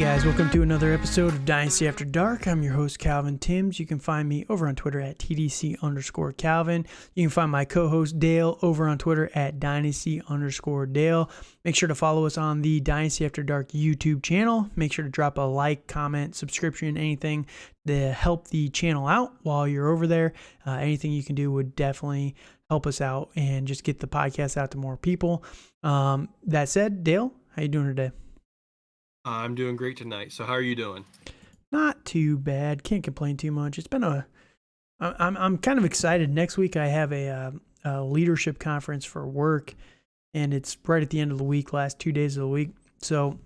guys, welcome to another episode of Dynasty After Dark. I'm your host, Calvin Timms. You can find me over on Twitter at TDC_Calvin. You can find my co-host, Dale, over on Twitter at Dynasty_Dale. Make sure to follow us on the Dynasty After Dark YouTube channel. Make sure to drop a like, comment, subscription, anything to help the channel out while you're over there. Anything you can do would definitely help us out and just get the podcast out to more people. That said, Dale, how you doing today? I'm doing great tonight. So how are you doing? Not too bad. Can't complain too much. It's been I'm kind of excited. Next week I have a leadership conference for work, and it's right at the end of the week, last 2 days of the week. So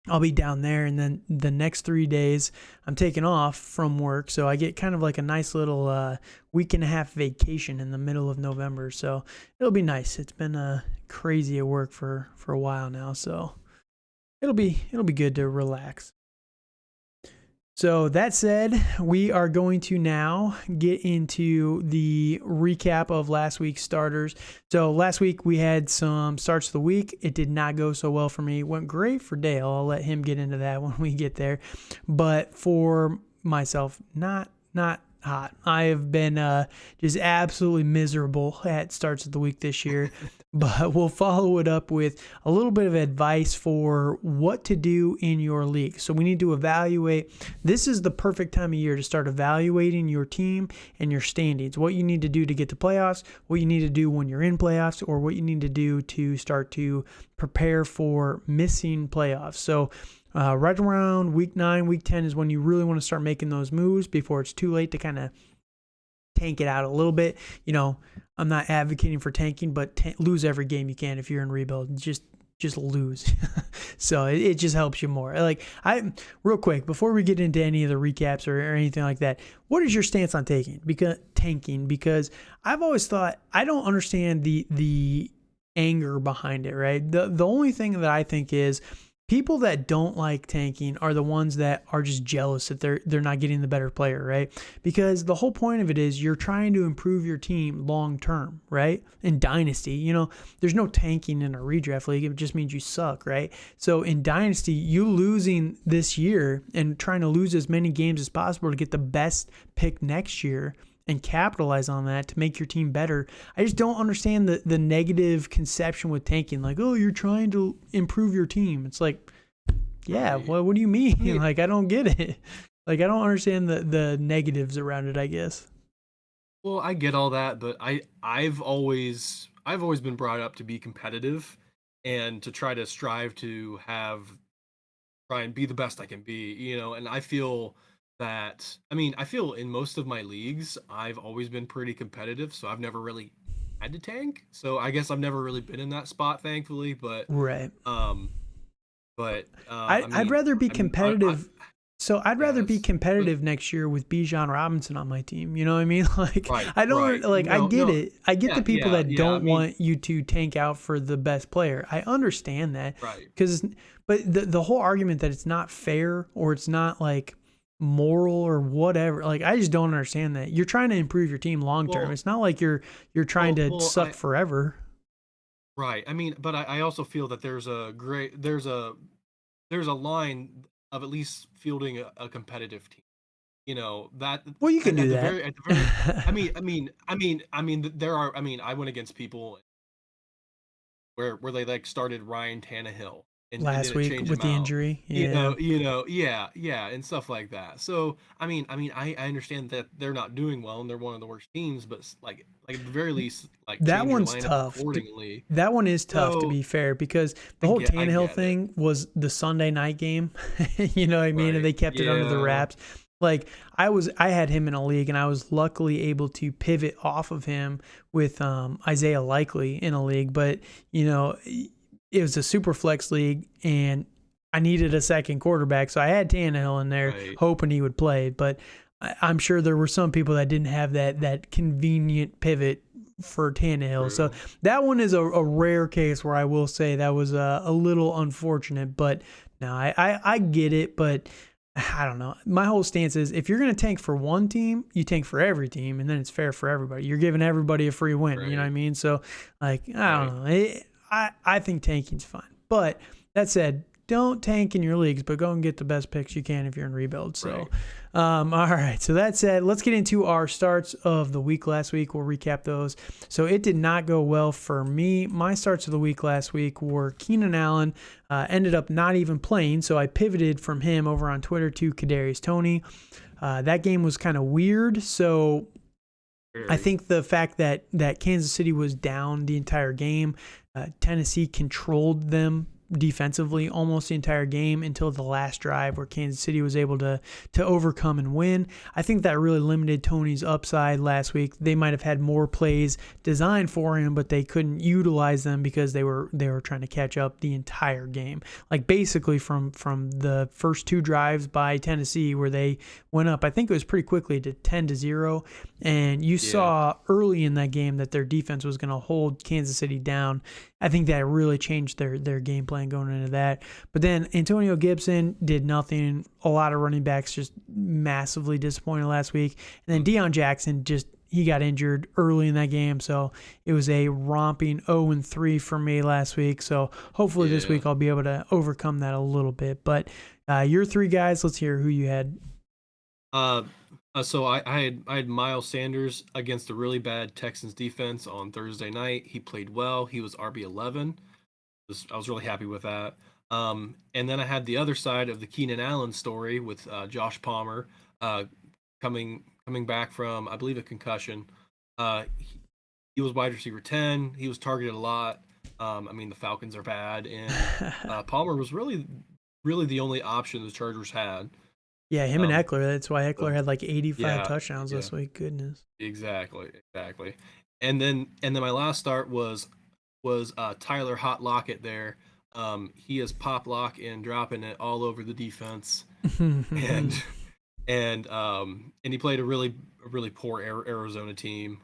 I'll be down there, and then the next 3 days I'm taking off from work. So I get kind of like a nice little week and a half vacation in the middle of November. So it'll be nice. It's been crazy at work for a while now. So It'll be good to relax. So that said, we are going to now get into the recap of last week's starters. So last week we had some starts of the week. It did not go so well for me. It went great for Dale. I'll let him get into that when we get there. But for myself, not hot. I have been just absolutely miserable at starts of the week this year. But we'll follow it up with a little bit of advice for what to do in your league. So we need to evaluate. This is the perfect time of year to start evaluating your team and your standings. What you need to do to get to playoffs, what you need to do when you're in playoffs, or what you need to do to start to prepare for missing playoffs. So right around week 9, week 10 is when you really want to start making those moves before it's too late to kind of tank it out a little bit. You know, I'm not advocating for tanking, but lose every game you can if you're in rebuild. Just lose. So it just helps you more. Like, real quick, before we get into any of the recaps or anything like that, what is your stance on tanking? Because I've always thought, I don't understand the anger behind it, right? The only thing that I think is, people that don't like tanking are the ones that are just jealous that they're not getting the better player, right? Because the whole point of it is you're trying to improve your team long term, right? In Dynasty, you know, there's no tanking in a redraft league. It just means you suck, right? So in Dynasty, you losing this year and trying to lose as many games as possible to get the best pick next year and capitalize on that to make your team better. I just don't understand the negative conception with tanking. Like, oh, you're trying to improve your team. It's like, yeah, well, what do you mean? Like, I don't get it. Like, I don't understand the negatives around it, I guess. Well, I get all that, but I've always been brought up to be competitive and to try to strive to try and be the best I can be, you know, and I feel in most of my leagues, I've always been pretty competitive, so I've never really had to tank. So I guess I've never really been in that spot, thankfully. But right. I'd rather be competitive. I'd rather be competitive next year with Bijan Robinson on my team. You know what I mean? Like, I don't like. I get it. I get the people that don't want you to tank out for the best player. I understand that. Right. But the whole argument that it's not fair or it's not like moral or whatever, like, I just don't understand that. You're trying to improve your team long term. Well, it's not like you're trying to suck forever. Right. I mean, but I also feel that there's a line of at least fielding a competitive team. You know, that. Well, you can do that. I went against people where they like started Ryan Tannehill last week with the injury, yeah. Yeah, and stuff like that. So I understand that they're not doing well and they're one of the worst teams, but like at the very least, like, that one's tough. Accordingly. That one is tough, to be fair, because the whole Tannehill thing was the Sunday night game. You know what I mean? Right. And they kept it under the wraps. Like, I had him in a league, and I was luckily able to pivot off of him with Isaiah Likely in a league, but you know, it was a super flex league, and I needed a second quarterback, so I had Tannehill in there, hoping he would play. But I'm sure there were some people that didn't have that convenient pivot for Tannehill. True. So that one is a rare case where I will say that was a little unfortunate. But no, I get it, but I don't know. My whole stance is, if you're going to tank for one team, you tank for every team, and then it's fair for everybody. You're giving everybody a free win. Right. You know what I mean? So, like, I don't know. I think tanking's fine. But that said, don't tank in your leagues, but go and get the best picks you can if you're in rebuild. So, Right. all right. So that said, let's get into our starts of the week last week. We'll recap those. So it did not go well for me. My starts of the week last week were Keenan Allen, ended up not even playing. So I pivoted from him over on Twitter to Kadarius Toney. That game was kind of weird. So I think the fact that Kansas City was down the entire game, Tennessee controlled them defensively almost the entire game until the last drive where Kansas City was able to overcome and win. I think that really limited Toney's upside last week. They might have had more plays designed for him, but they couldn't utilize them because they were trying to catch up the entire game. Like basically from the first 2 drives by Tennessee where they went up, I think it was pretty quickly to 10-0, and you saw early in that game that their defense was going to hold Kansas City down. I think that really changed their game plan going into that. But then Antonio Gibson did nothing. A lot of running backs just massively disappointed last week. And then Deion Jackson he got injured early in that game. So it was a romping 0-3 for me last week. So hopefully this week I'll be able to overcome that a little bit. But your 3 guys, let's hear who you had. So I had Miles Sanders against a really bad Texans defense on Thursday night. He played well. He was RB11. I was really happy with that. And then I had the other side of the Keenan Allen story with Josh Palmer coming back from, I believe, a concussion. He was wide receiver 10. He was targeted a lot. The Falcons are bad, and Palmer was really the only option the Chargers had. Yeah, him and Eckler. That's why Eckler had like 85 touchdowns this week. Goodness. Exactly. And then my last start was Tyler Hot Lockett there. He is pop lock and dropping it all over the defense, and he played a really poor Arizona team.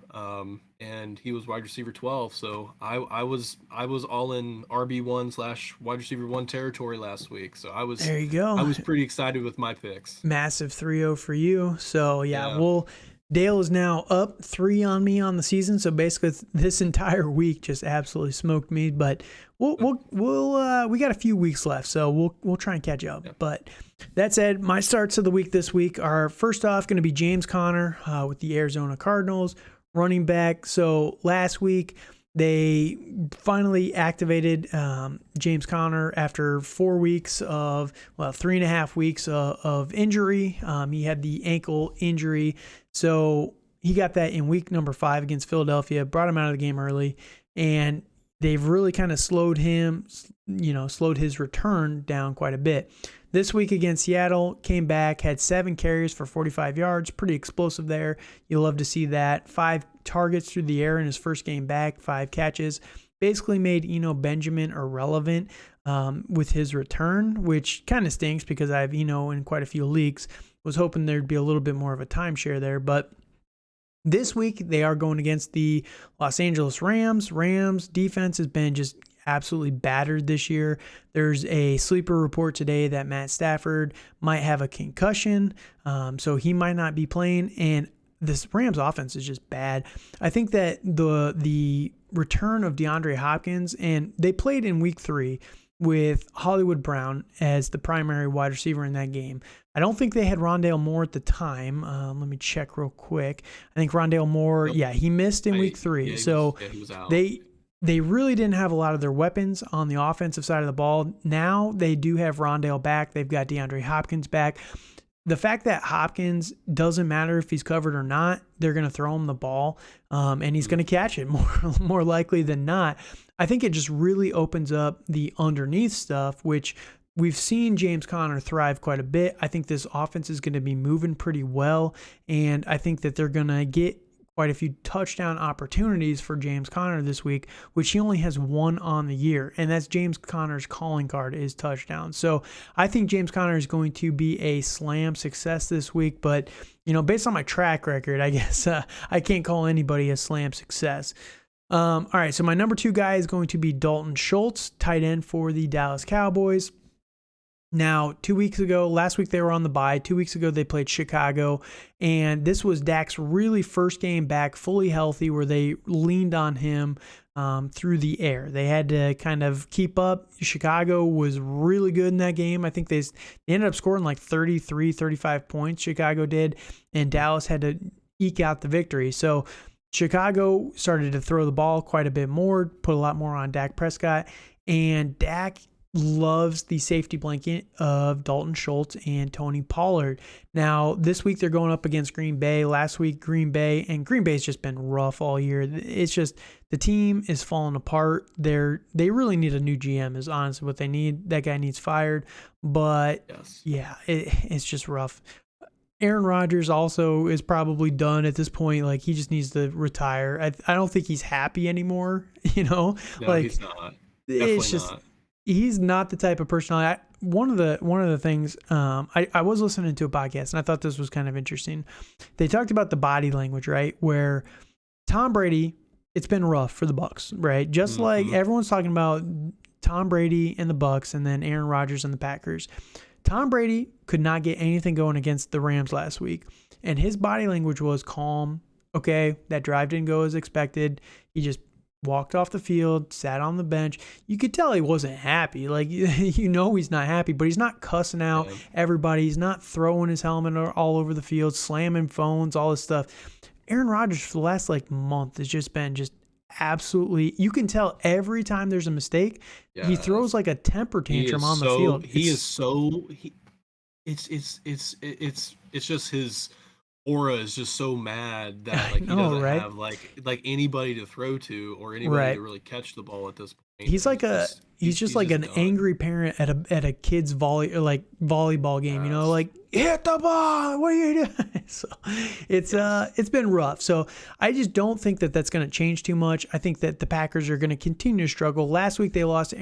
And he was wide receiver 12. So I was all in RB1 / wide receiver 1 territory last week. So there you go. I was pretty excited with my picks. Massive 3-0 for you. So Dale is now up 3 on me on the season. So basically this entire week just absolutely smoked me, but we got a few weeks left, so we'll try and catch up. Yeah. But that said, my starts of the week this week are first off going to be James Conner with the Arizona Cardinals, running back. So last week they finally activated James Conner after 4 weeks of 3.5 weeks of injury. He had the ankle injury, so he got that in week number 5 against Philadelphia. Brought him out of the game early, and they've really kind of slowed his return down quite a bit. This week against Seattle, came back, had 7 carries for 45 yards. Pretty explosive there. You'll love to see that. 5 targets through the air in his first game back, 5 catches. Basically made Benjamin irrelevant with his return, which kind of stinks because I've, in quite a few leagues, was hoping there'd be a little bit more of a timeshare there. But this week, they are going against the Los Angeles Rams. Rams defense has been just absolutely battered this year. There's a sleeper report today that Matt Stafford might have a concussion, so he might not be playing, and this Rams offense is just bad. I think that the return of DeAndre Hopkins, and they played in week 3 with Hollywood Brown as the primary wide receiver in that game. I don't think they had Rondale Moore at the time. Let me check real quick. I think Rondale Moore, he missed in week 3. He was out. They really didn't have a lot of their weapons on the offensive side of the ball. Now they do have Rondale back. They've got DeAndre Hopkins back. The fact that Hopkins doesn't matter if he's covered or not, they're going to throw him the ball, and he's going to catch it more likely than not. I think it just really opens up the underneath stuff, which we've seen James Conner thrive quite a bit. I think this offense is going to be moving pretty well, and I think that they're going to get quite a few touchdown opportunities for James Conner this week, which he only has 1 on the year, and that's James Conner's calling card is touchdowns. So I think James Conner is going to be a slam success this week, but based on my track record, I guess I can't call anybody a slam success. All right, so my number 2 guy is going to be Dalton Schultz, tight end for the Dallas Cowboys. Now, last week they were on the bye. 2 weeks ago they played Chicago, and this was Dak's really first game back fully healthy where they leaned on him through the air. They had to kind of keep up. Chicago was really good in that game. I think they ended up scoring like 33, 35 points, Chicago did, and Dallas had to eke out the victory. So Chicago started to throw the ball quite a bit more, put a lot more on Dak Prescott, and Dak loves the safety blanket of Dalton Schultz and Tony Pollard. Now, this week they're going up against Green Bay. Last week, Green Bay's just been rough all year. It's just the team is falling apart. They really need a new GM is honestly what they need. That guy needs fired. But Yes. yeah, it's just rough. Aaron Rodgers also is probably done at this point. Like, he just needs to retire. I don't think he's happy anymore. No, Like, he's not. it's Definitely just not. he's not the type of personality. One of the things I was listening to a podcast and I thought this was kind of interesting. They talked about the body language, right? Where Tom Brady, it's been rough for the Bucs, right? Just like everyone's talking about Tom Brady and the Bucs, and then Aaron Rodgers and the Packers. Tom Brady could not get anything going against the Rams last week, and his body language was calm. Okay, that drive didn't go as expected. He just walked off the field, sat on the bench. You could tell he wasn't happy. Like, he's not happy, but he's not cussing out everybody. He's not throwing his helmet all over the field, slamming phones, all this stuff. Aaron Rodgers for the last month has just been absolutely, you can tell every time there's a mistake, he throws like a temper tantrum on the field. It's just his aura is just so mad that he doesn't have like anybody to throw to or anybody to really catch the ball at this point. He's like he's just an done. angry parent at a kid's volleyball game, like, hit the ball, what are you doing? So it's been rough. So I just don't think that that's going to change too much. I think that the Packers are going to continue to struggle. Last week they lost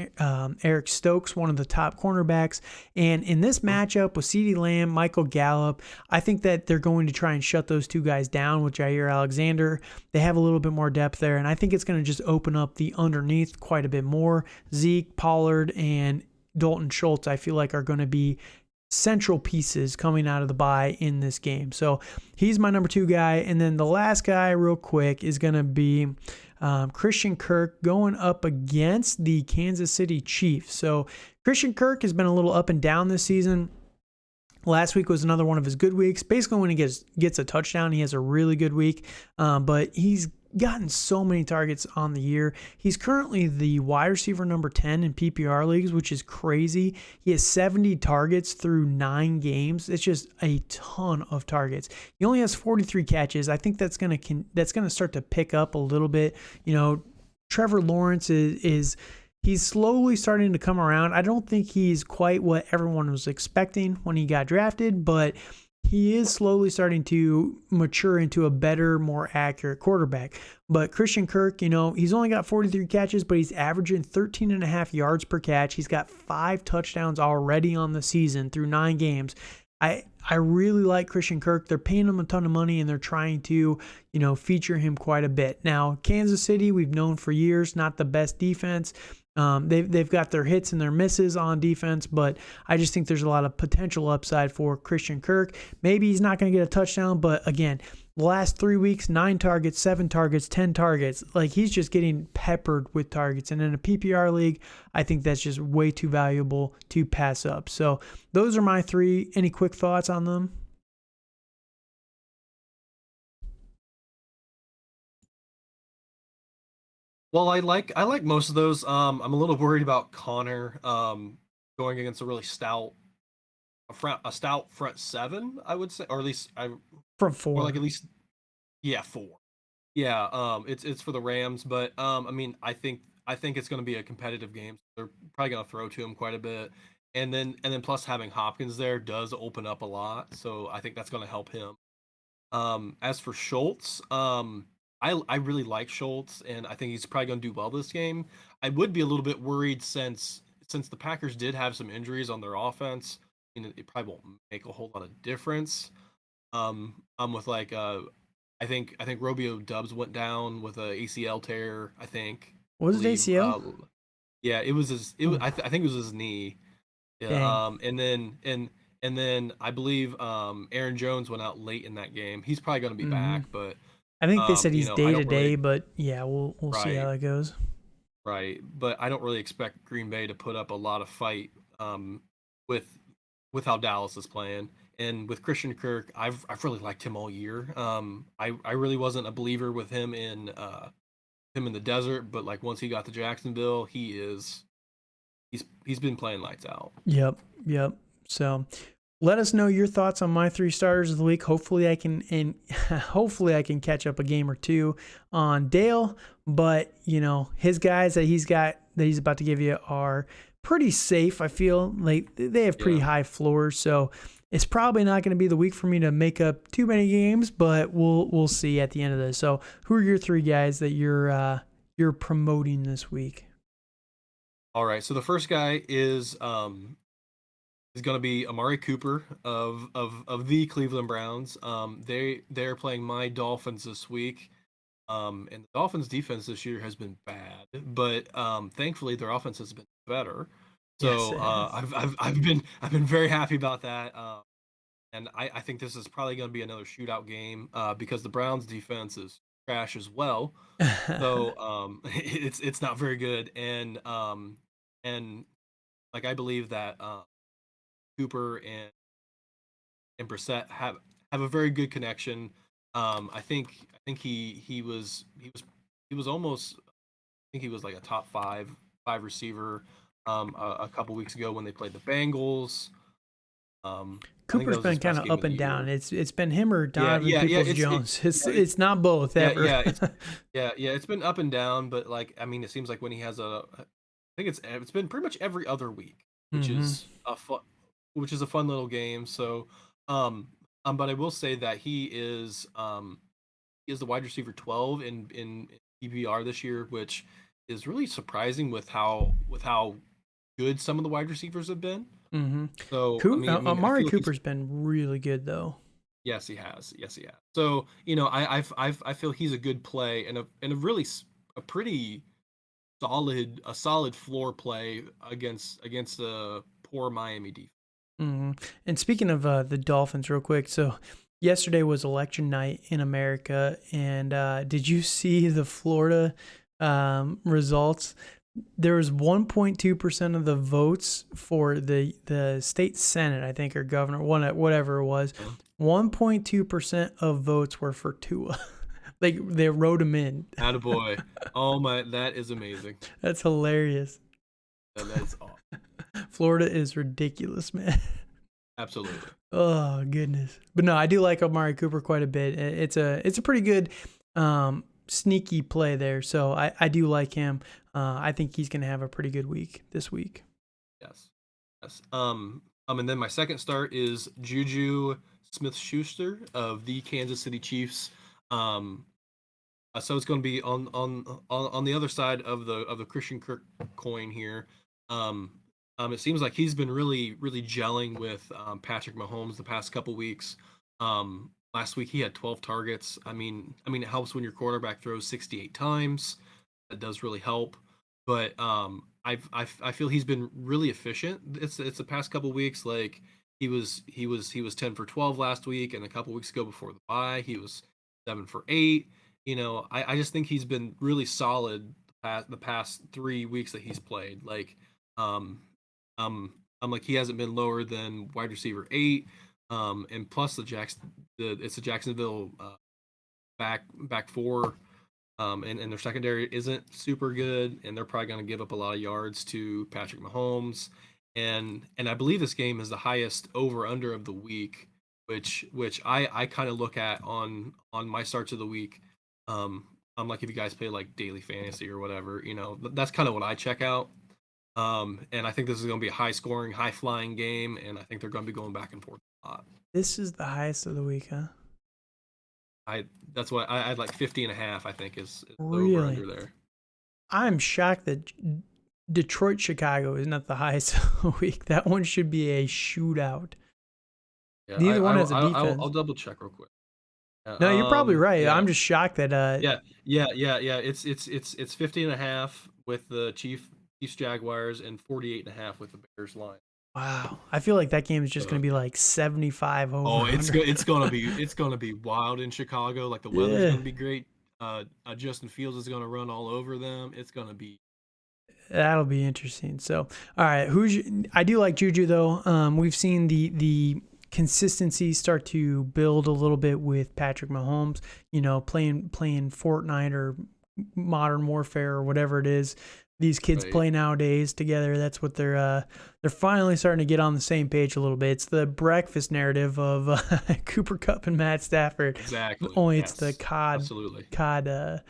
Eric Stokes, one of the top cornerbacks, and in this matchup with CeeDee Lamb, Michael Gallup, I think that they're going to try and shut those two guys down with Jair Alexander. They have a little bit more depth there, and I think it's going to just open up the underneath quite a bit more. Zeke, Pollard, and Dalton Schultz, I feel like, are going to be central pieces coming out of the bye in this game. So he's my number 2 guy. And then the last guy, real quick, is going to be Christian Kirk going up against the Kansas City Chiefs. So Christian Kirk has been a little up and down this season. Last week was another one of his good weeks. Basically, when he gets a touchdown, he has a really good week. But he's gotten so many targets on the year. He's currently the wide receiver number 10 in PPR leagues, which is crazy. He has 70 targets through 9 games. It's just a ton of targets. He only has 43 catches. I think that's going to start to pick up a little bit. Trevor Lawrence he's slowly starting to come around. I don't think he's quite what everyone was expecting when he got drafted, but he is slowly starting to mature into a better, more accurate quarterback. But Christian Kirk, he's only got 43 catches, but he's averaging 13.5 yards per catch. He's got 5 touchdowns already on the season through 9 games. I really like Christian Kirk. They're paying him a ton of money, and they're trying to, feature him quite a bit. Now, Kansas City, we've known for years, not the best defense. They've got their hits and their misses on defense, but I just think there's a lot of potential upside for Christian Kirk. Maybe he's not going to get a touchdown, but again, the last 3 weeks, 9 targets, 7 targets, 10 targets. Like, he's just getting peppered with targets. And in a PPR league, I think that's just way too valuable to pass up. So those are my 3. Any quick thoughts on them? Well, I like most of those. I'm a little worried about Connor going against a really stout front 7, I would say, or at least Front 4. Or like at least 4. Yeah, it's for the Rams, but I mean, I think it's going to be a competitive game. They're probably going to throw to him quite a bit, and then plus having Hopkins there does open up a lot, so I think that's going to help him. As for Schultz, I really like Schultz, and I think he's probably going to do well this game. I would be a little bit worried since the Packers did have some injuries on their offense. It probably won't make a whole lot of difference. I'm with I think Romeo Dubs went down with a ACL tear. I think. What was his ACL? Yeah, it was his. I think it was his knee. Yeah, Dang. and then I believe Aaron Jones went out late in that game. He's probably going to be Hmm. back, but I think they said he's I day to don't day, really. but yeah, we'll see how Right, that goes. right, but I don't really expect Green Bay to put up a lot of fight with how Dallas is playing. And with Christian Kirk, I've really liked him all year. I really wasn't a believer with him in the desert, but like once he got to Jacksonville, he's been playing lights out. Yep, yep. So let us know your thoughts on my three starters of the week. Hopefully I can and hopefully I can catch up a game or two on Dale. But his guys that he's about to give you are pretty safe. I feel like they have pretty Yeah. high floors, so it's probably not going to be the week for me to make up too many games. But we'll see at the end of this. So who are your three guys that you're promoting this week? All right. So the first guy is going to be Amari Cooper of the Cleveland Browns. They're playing my Dolphins this week. And the Dolphins defense this year has been bad, but thankfully their offense has been better. Yes, So it has. I've been very happy about that. And I think this is probably going to be another shootout game because the Browns defense is trash as well. So it's not very good. And like I believe that Cooper and Brissett have a very good connection. I think he was almost, I think he was like a top five receiver a couple weeks ago when they played the Bengals. I think that Cooper's was been his kind best of game up of the and down. year. It's been him or Yeah, Donovan yeah, yeah. Peoples Jones. It's Yeah, it, it's not both yeah, ever. yeah. It's been up and down, but like I mean, it seems like when he has I think it's been pretty much every other week, which Hmm. is a fun little game. So, um, but I will say that he is the wide receiver 12 in PPR this year, which is really surprising with how good some of the wide receivers have been. Hmm. So, I Amari feel like he's. Cooper's been really good though. Yes, he has. Yes, he has. So, I feel he's a good play and a really a pretty solid floor play against a poor Miami defense. Hmm. And speaking of the Dolphins, real quick. So yesterday was election night in America, and did you see the Florida results? There was 1.2% of the votes for the state senate, I think, or governor, whatever it was. Yeah. 1.2% of votes were for Tua. Like they wrote him in. Attaboy. Oh my, that is amazing. That's hilarious. That's awesome. Florida is ridiculous, man. Absolutely. Oh goodness. But no, I do like Amari Cooper quite a bit. It's a pretty good sneaky play there. So I do like him. I think he's gonna have a pretty good week this week. Yes. Yes. And then my second start is Juju Smith-Schuster of the Kansas City Chiefs. Um, so it's going to be on the other side of the Christian Kirk coin here. Um, it seems like he's been really gelling with Patrick Mahomes the past couple weeks. Last week he had 12 targets. It helps when your quarterback throws 68 times. That does really help. But I feel he's been really efficient. It's the past couple weeks. Like he was 10 for 12 last week, and a couple weeks ago before the bye he was 7 for 8. I just think he's been really solid the past 3 weeks that he's played. Like, um, I'm like he hasn't been lower than wide receiver 8. And plus it's the Jacksonville back four. And their secondary isn't super good, and they're probably going to give up a lot of yards to Patrick Mahomes. And I believe this game is the highest over under of the week, which I kind of look at on my starts of the week. I'm like if you guys play like daily fantasy or whatever, that's kind of what I check out. And I think this is going to be a high scoring, high flying game, and I think they're going to be going back and forth a lot. This is the highest of the week, huh? I That's why I'd like 50.5. I think is the over Really? under there. I'm shocked that Detroit Chicago is not the highest of the week. That one should be a shootout. Yeah, Neither one has a I'll defense. double check real quick. Yeah, No, you're probably right. yeah, I'm just shocked that yeah. It's 50.5 with the Chiefs Jaguars and 48.5 with the Bears line. Wow. I feel like that game is just going to be like 75 over Oh, under. it's gonna be wild in Chicago. Like the weather's Yeah. gonna be great. Justin Fields is gonna run all over them. It's gonna be That'll be interesting. So, all right, I do like Juju though. We've seen the consistency start to build a little bit with Patrick Mahomes. You know, playing Fortnite or Modern Warfare or whatever it is. These kids right. play nowadays together. That's what they're finally starting to get on the same page a little bit. It's the breakfast narrative of Cooper Kupp and Matt Stafford. Exactly. Only Yes. it's the Absolutely. COD.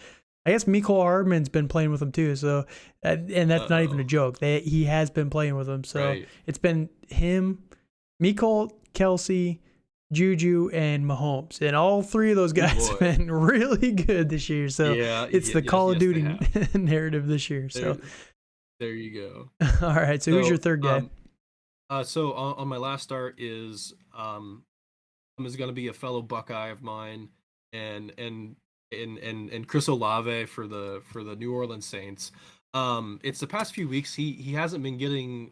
I guess Mecole Hardman's been playing with him too, so and that's not even a joke. He has been playing with him, so Right. it's been him, Mecole, Kelsey, Juju, and Mahomes, and all three of those guys have been really good this year. So Yeah, it's the Call of Duty they narrative this year. So there you go. all right, so who's your third guy? So on my last start is going to be a fellow Buckeye of mine, and Chris Olave for the New Orleans Saints. It's the past few weeks he hasn't been getting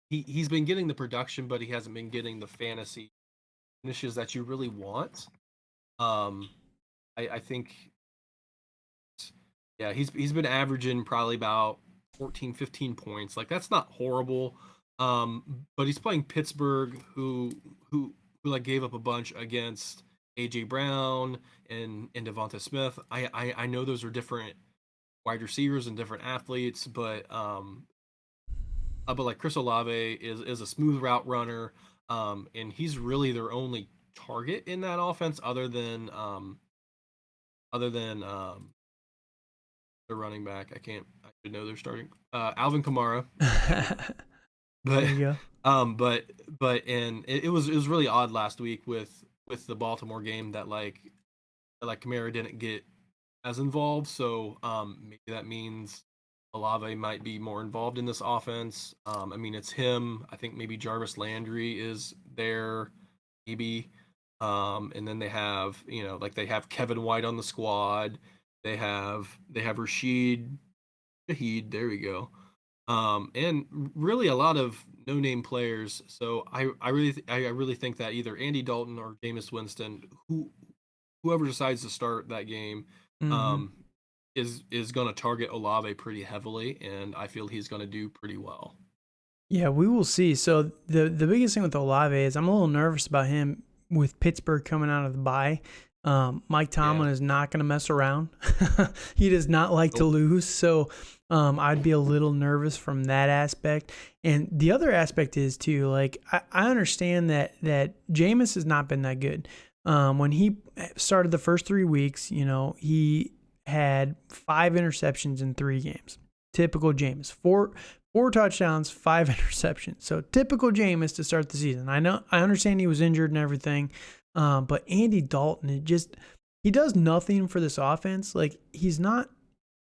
he's been getting the production, but he hasn't been getting the fantasy finishes that you really want. I think yeah, he's been averaging probably about 14, 15 points. Like that's not horrible. But he's playing Pittsburgh, who like gave up a bunch against AJ Brown and Devonta Smith. I know those are different wide receivers and different athletes, but like Chris Olave is a smooth route runner, and he's really their only target in that offense, other than the running back. I should know they're starting Alvin Kamara. But there you go. but and it was really odd last week with the Baltimore game that like Kamara didn't get as involved. So maybe that means Olave might be more involved in this offense. I mean, it's him. I think maybe Jarvis Landry is there, maybe. And then they have they have Kevin White on the squad. They have Rashid Shaheed. There we go. And really a lot of no-name players. So I really think that either Andy Dalton or Jameis Winston, whoever decides to start that game, is going to target Olave pretty heavily, and I feel he's going to do pretty well. Yeah, we will see. So the biggest thing with Olave is I'm a little nervous about him with Pittsburgh coming out of the bye. Mike Tomlin is not going to mess around. He does not like to lose. So I'd be a little nervous from that aspect. And the other aspect is too, like I understand that Jameis has not been that good. When he started the first 3 weeks, he had 5 interceptions in 3 games. Typical Jameis. 4 touchdowns, 5 interceptions. So typical Jameis to start the season. I understand he was injured and everything. But Andy Dalton, he does nothing for this offense. Like, he's not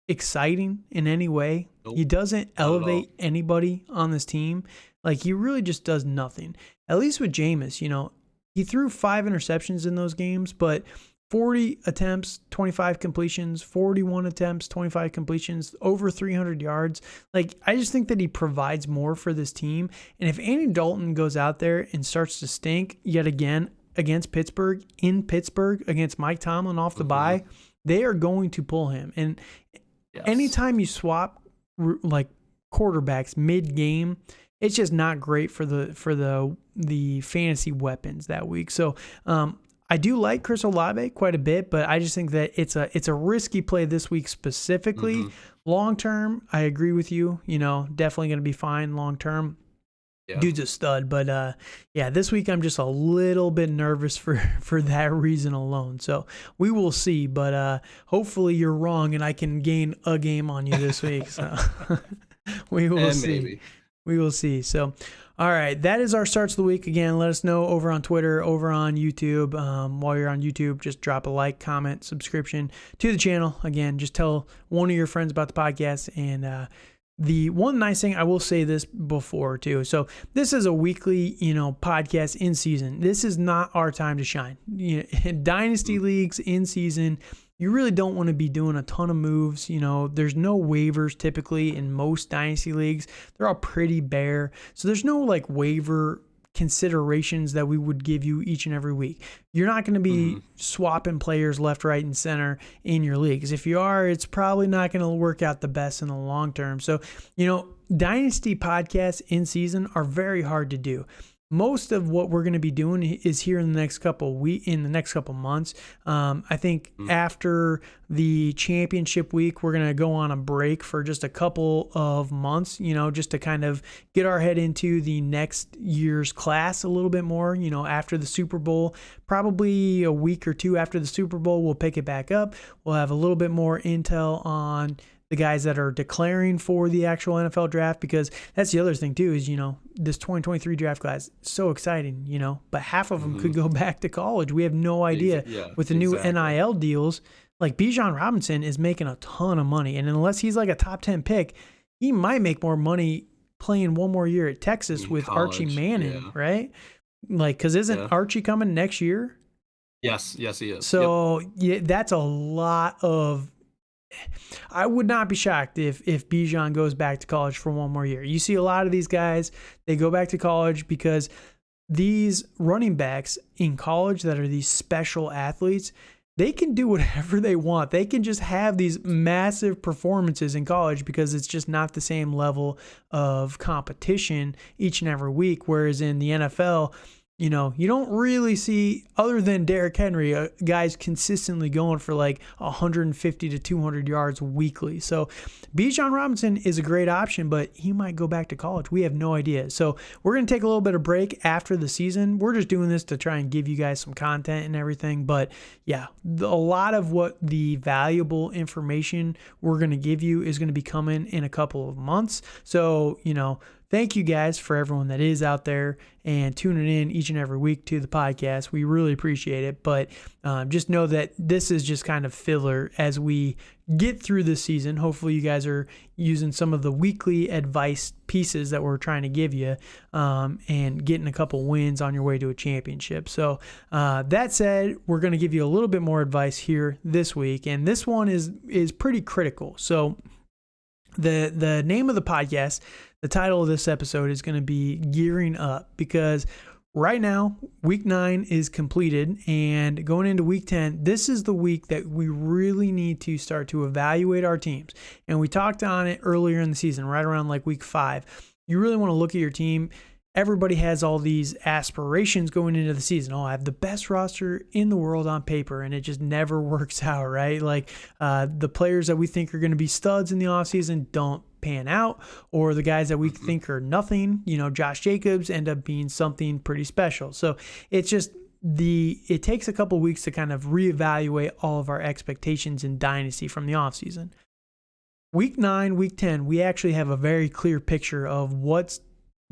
exciting in any way. Nope. He doesn't elevate anybody on this team. Like, he really just does nothing. At least with Jameis, he threw 5 interceptions in those games, but 40 attempts, 25 completions, 41 attempts, 25 completions, over 300 yards. Like, I just think that he provides more for this team. And if Andy Dalton goes out there and starts to stink yet again against Pittsburgh, in Pittsburgh, against Mike Tomlin off the bye, they are going to pull him. And anytime you swap like quarterbacks mid-game, it's just not great for the fantasy weapons that week. So I do like Chris Olave quite a bit, but I just think that it's a risky play this week specifically. Long term, I agree with you. Definitely going to be fine long term. Yeah. Dude's a stud, but this week I'm just a little bit nervous for that reason alone. So we will see, but hopefully you're wrong and I can gain a game on you this week. So we will see. Maybe. We will see. So, all right, that is our starts of the week. Again, let us know over on Twitter, over on YouTube. While you're on YouTube, just drop a like, comment, subscription to the channel. Again, just tell one of your friends about the podcast. And the one nice thing, I will say this before too. So this is a weekly, podcast in season. This is not our time to shine. Dynasty leagues in season, you really don't want to be doing a ton of moves. There's no waivers typically in most dynasty leagues. They're all pretty bare. So there's no like waiver considerations that we would give you each and every week. You're not going to be swapping players left, right, and center in your leagues. If you are, it's probably not going to work out the best in the long term. So, dynasty podcasts in season are very hard to do. Most of what we're going to be doing is here in the next couple months. I think after the championship week, we're going to go on a break for just a couple of months, just to kind of get our head into the next year's class a little bit more, after the Super Bowl, probably a week or two after the Super Bowl, we'll pick it back up. We'll have a little bit more intel on the guys that are declaring for the actual NFL draft, because that's the other thing too is, this 2023 draft class, so exciting, but half of them could go back to college. We have no idea with the new NIL deals. Like Bijan Robinson is making a ton of money. And unless he's like a top 10 pick, he might make more money playing one more year at Texas with college, Archie Manning, right? Like, cause isn't Archie coming next year? Yes, he is. So that's a lot of, I would not be shocked if Bijan goes back to college for one more year. You see a lot of these guys, they go back to college because these running backs in college that are these special athletes, they can do whatever they want. They can just have these massive performances in college because it's just not the same level of competition each and every week. Whereas in the NFL, you don't really see, other than Derrick Henry, guys consistently going for like 150 to 200 yards weekly. So Bijan Robinson is a great option, but he might go back to college. We have no idea. So we're going to take a little bit of break after the season. We're just doing this to try and give you guys some content and everything. But yeah, a lot of what the valuable information we're going to give you is going to be coming in a couple of months. So, thank you guys for everyone that is out there and tuning in each and every week to the podcast. We really appreciate it. But just know that this is just kind of filler as we get through this season. Hopefully you guys are using some of the weekly advice pieces that we're trying to give you and getting a couple wins on your way to a championship. So that said, we're going to give you a little bit more advice here this week. And this one is pretty critical. So the name of the podcast, the title of this episode is going to be Gearing Up, because right now, week 9 is completed, and going into week 10, this is the week that we really need to start to evaluate our teams. And we talked on it earlier in the season, right around like week 5. You really want to look at your team. Everybody has all these aspirations going into the season. Oh, I have the best roster in the world on paper, and it just never works out, right? Like the players that we think are going to be studs in the offseason don't pan out, or the guys that we think are nothing, Josh Jacobs, end up being something pretty special. So it's just it takes a couple weeks to kind of reevaluate all of our expectations in Dynasty from the offseason. Week 9, week 10, we actually have a very clear picture of what's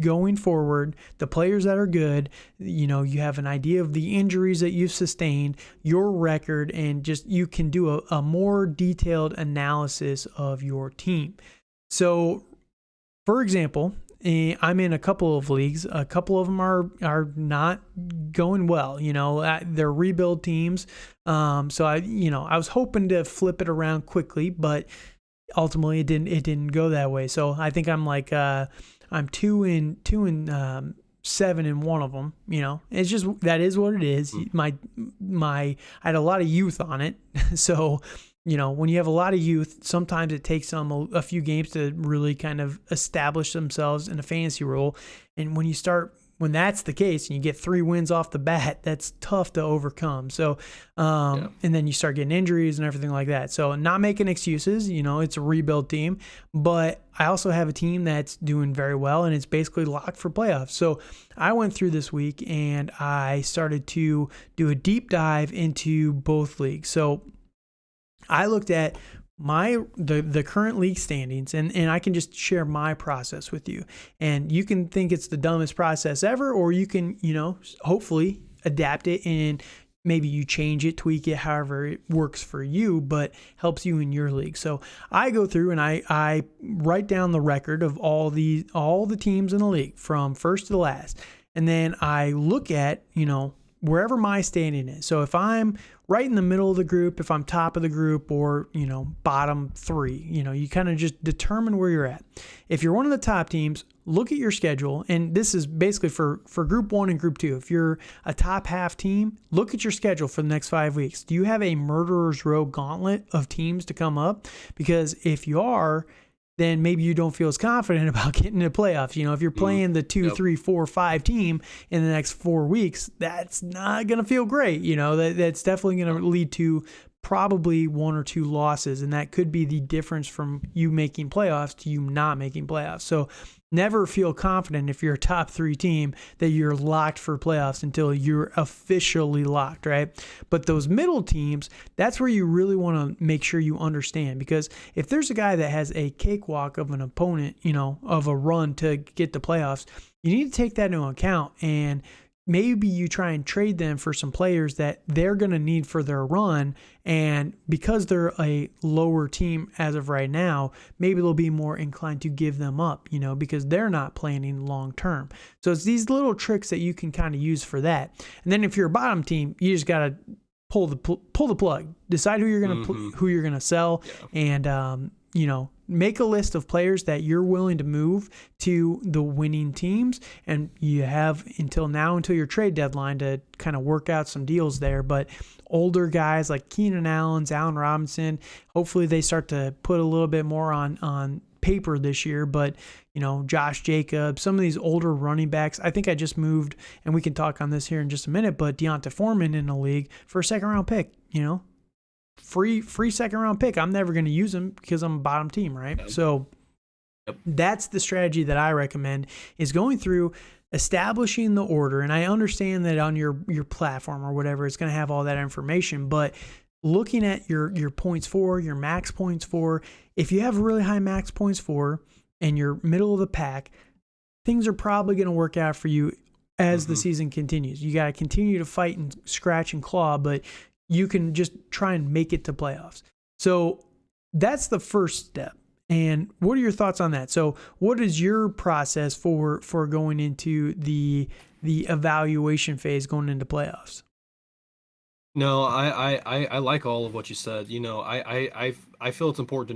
going forward, the players that are good, you have an idea of the injuries that you've sustained, your record, and just you can do a more detailed analysis of your team. So, for example, I'm in a couple of leagues. A couple of them are not going well. They're rebuild teams. So I was hoping to flip it around quickly, but ultimately it didn't go that way. So I think I'm like I'm 2 and 7 in one of them. It's just, that is what it is. My I had a lot of youth on it, so. When you have a lot of youth, sometimes it takes them a few games to really kind of establish themselves in a fantasy role. And when that's the case and you get 3 wins off the bat, that's tough to overcome. So, and then you start getting injuries and everything like that. So not making excuses, it's a rebuild team, but I also have a team that's doing very well and it's basically locked for playoffs. So I went through this week and I started to do a deep dive into both leagues. So I looked at the current league standings, and I can just share my process with you. And you can think it's the dumbest process ever, or you can, hopefully adapt it and maybe you change it, tweak it, however it works for you, but helps you in your league. So I go through and I write down the record of all the teams in the league from first to last. And then I look at, wherever my standing is. So if I'm right in the middle of the group, if I'm top of the group, or, bottom three, you kind of just determine where you're at. If you're one of the top teams, look at your schedule. And this is basically for group 1 and group 2. If you're a top half team, look at your schedule for the next 5 weeks. Do you have a murderer's row gauntlet of teams to come up? Because if you are, then maybe you don't feel as confident about getting to playoffs. If you're playing the 2, 3, 4, 5 team in the next 4 weeks, that's not going to feel great. That's definitely going to lead to probably 1 or 2 losses. And that could be the difference from you making playoffs to you not making playoffs. So never feel confident if you're a top 3 team that you're locked for playoffs until you're officially locked, right? But those middle teams, that's where you really want to make sure you understand, because if there's a guy that has a cakewalk of an opponent, of a run to get the playoffs, you need to take that into account, and maybe you try and trade them for some players that they're going to need for their run. And because they're a lower team as of right now, maybe they'll be more inclined to give them up, because they're not planning long term. So it's these little tricks that you can kind of use for that. And then if you're a bottom team, you just got to pull the plug, decide who you're going to who you're going to sell, and make a list of players that you're willing to move to the winning teams. And you have until your trade deadline to kind of work out some deals there. But older guys like Keenan Allen, Allen Robinson, hopefully they start to put a little bit more on paper this year. But, Josh Jacobs, some of these older running backs, I think I just moved, and we can talk on this here in just a minute, but Deonta Foreman in the league for a second-round pick, free second round pick. I'm never going to use him because I'm a bottom team, right? Yep. So that's the strategy that I recommend, is going through, establishing the order. And I understand that on your platform or whatever, it's going to have all that information, but looking at your points for, your max points for, if you have really high max points for and you're middle of the pack, things are probably going to work out for you as the season continues. You got to continue to fight and scratch and claw, but you can just try and make it to playoffs. So that's the first step. And what are your thoughts on that? So what is your process for going into the evaluation phase going into playoffs? No, I like all of what you said. I feel it's important to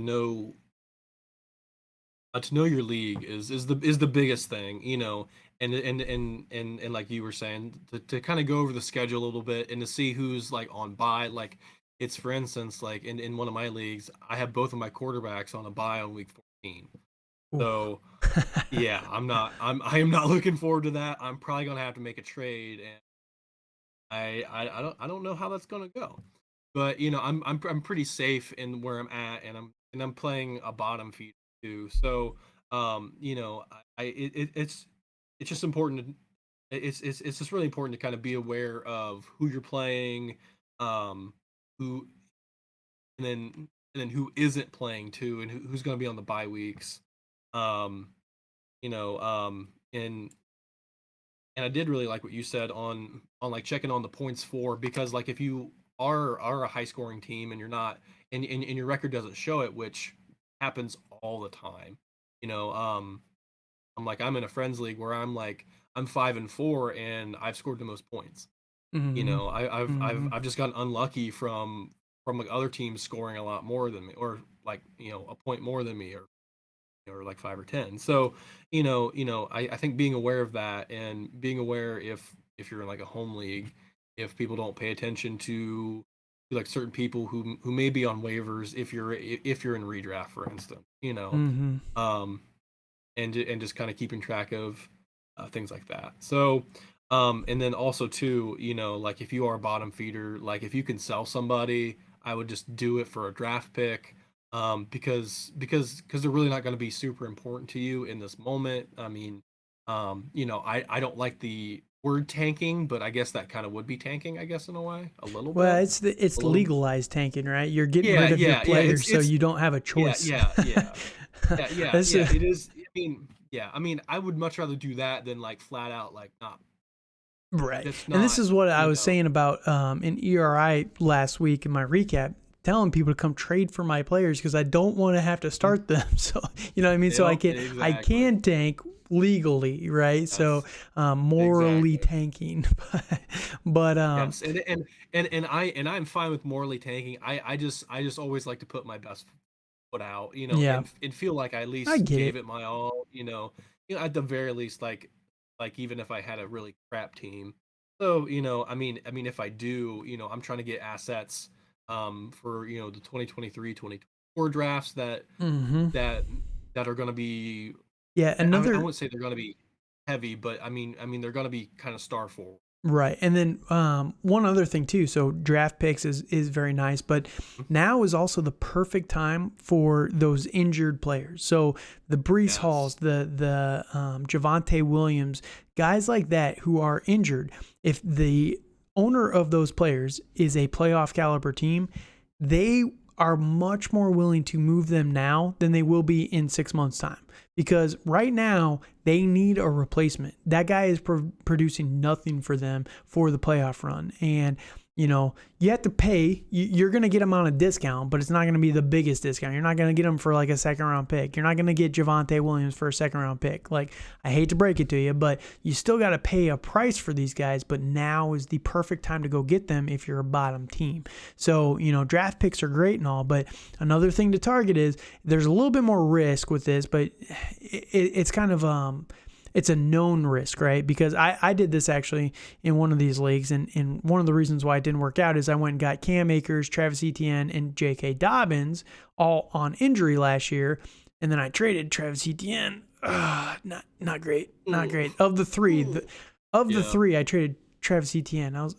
know your league is the biggest thing, and like you were saying, to kind of go over the schedule a little bit and to see who's like on bye. Like, it's, for instance, like in one of my leagues, I have both of my quarterbacks on a bye on week 14. So yeah, I am not looking forward to that. I'm probably gonna have to make a trade, and I don't know how that's gonna go. But I'm pretty safe in where I'm at, and I'm playing a bottom feeder too. So it's just important to, it's just really important to kind of be aware of who you're playing, who, and then who isn't playing too, and who's going to be on the bye weeks. um and I did really like what you said on like checking on the points for, because like if you are a high scoring team and you're not, and your record doesn't show it, which happens all the time. I'm in a friends league where I'm 5-4 and I've scored the most points. I've just gotten unlucky from like other teams scoring a lot more than me, or a point more than me, or like 5 or 10. So I think being aware of that, and being aware if you're in like a home league, if people don't pay attention to like certain people who may be on waivers, if you're in redraft, for instance, and just kind of keeping track of things like that. So and then also too, like if you are a bottom feeder, like if you can sell somebody, I would just do it for a draft pick, because they're really not going to be super important to you in this moment. I mean, I don't like the word tanking, but I guess that kind of would be tanking, I guess, in a way, a little well, bit. it's legalized tanking, right? You're getting rid of your players, so you don't have a choice. Yeah. It is. I mean, I would much rather do that than like flat out like not. Right. And this is what I was saying about in ERI last week in my recap, telling people to come trade for my players because I don't want to have to start them. So, you know what I mean? So I can tank legally, right? So Yes, morally exactly. tanking, but Yes, and I'm fine with morally tanking. I just always like to put my best foot out, yeah, and feel like I at I least get gave it. it my all, at the very least, like even if I had a really crap team. So, I mean, if I do, I'm trying to get assets for, the 2023, 2024 drafts Hmm. that that are going to be Yeah, I another. wouldn't say they're going to be heavy, but I mean they're going to be kind of star forward. Right. And then one other thing too. So draft picks is very nice, but now is also the perfect time for those injured players. So the Brees Halls, Yes. the Javonte Williams, guys like that who are injured. If the owner of those players is a playoff caliber team, they are much more willing to move them now than they will be in 6 months' time. Because right now, they need a replacement. That guy is producing nothing for them for the playoff run. And, you have to pay. You're going to get him on a discount, but it's not going to be the biggest discount. You're not going to get him for like a second round pick. You're not going to get Javonte Williams for a second round pick. Like, I hate to break it to you, but you still got to pay a price for these guys. But now is the perfect time to go get them if you're a bottom team. So, draft picks are great and all, but another thing to target is there's a little bit more risk with this, but it's kind of it's a known risk, right? Because I did this actually in one of these leagues, and one of the reasons why it didn't work out is I went and got Cam Akers, Travis Etienne, and J.K. Dobbins all on injury last year, and then I traded Travis Etienne. Not great, not Ooh. great. Of the three, Ooh. of the Yeah. three, I traded Travis Etienne. I was,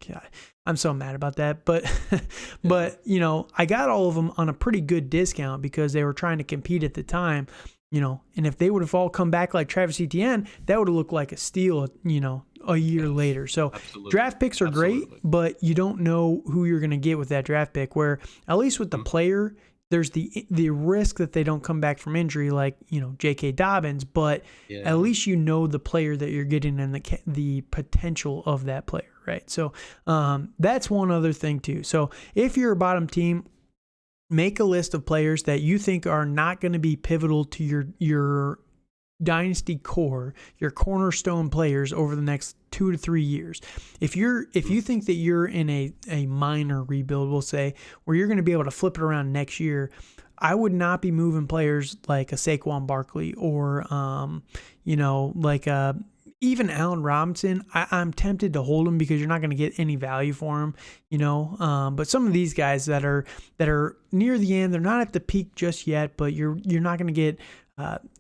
God, I'm so mad about that. But, Yeah. I got all of them on a pretty good discount because they were trying to compete at the time. And if they would have all come back like Travis Etienne, that would have looked like a steal, a year Yes. later. So Absolutely. draft picks are great, Absolutely. but you don't know who you're going to get with that draft pick. Where at least with the Mhm. player, there's the risk that they don't come back from injury, like J.K. Dobbins. But at Yeah. least the player that you're getting and the potential of that player, right? So that's one other thing too. So if you're a bottom team, make a list of players that you think are not going to be pivotal to your dynasty core, your cornerstone players over the next 2 to 3 years. If Mhm. you think that you're in a minor rebuild, we'll say, where you're going to be able to flip it around next year, I would not be moving players like a Saquon Barkley or like even Allen Robinson. I'm tempted to hold him because you're not going to get any value for him, But some of these guys that are near the end, they're not at the peak just yet, but you're not going to get.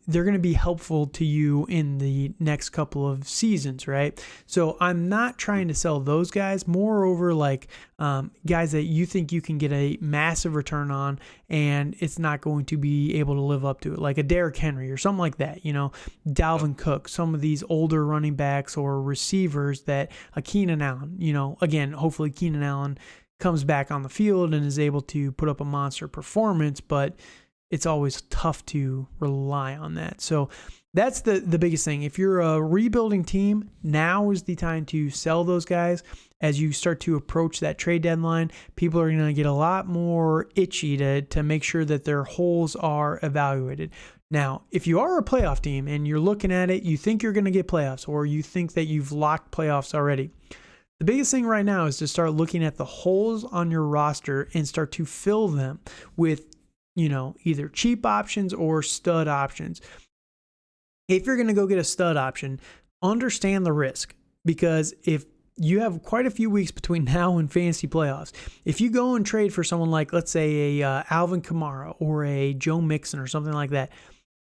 They're going to be helpful to you in the next couple of seasons, right? So I'm not trying to sell those guys. Moreover, like guys that you think you can get a massive return on, and it's not going to be able to live up to it, like a Derrick Henry or something like that. Yep. Dalvin Cook, some of these older running backs or receivers that a Keenan Allen. Again, hopefully Keenan Allen comes back on the field and is able to put up a monster performance, but it's always tough to rely on that. So that's the biggest thing. If you're a rebuilding team, now is the time to sell those guys. As you start to approach that trade deadline, people are going to get a lot more itchy to make sure that their holes are evaluated. Now, if you are a playoff team and you're looking at it, you think you're going to get playoffs, or you think that you've locked playoffs already, the biggest thing right now is to start looking at the holes on your roster and start to fill them with either cheap options or stud options. If you're going to go get a stud option, understand the risk, because if you have quite a few weeks between now and fantasy playoffs, if you go and trade for someone like, let's say, a Alvin Kamara or a Joe Mixon or something like that,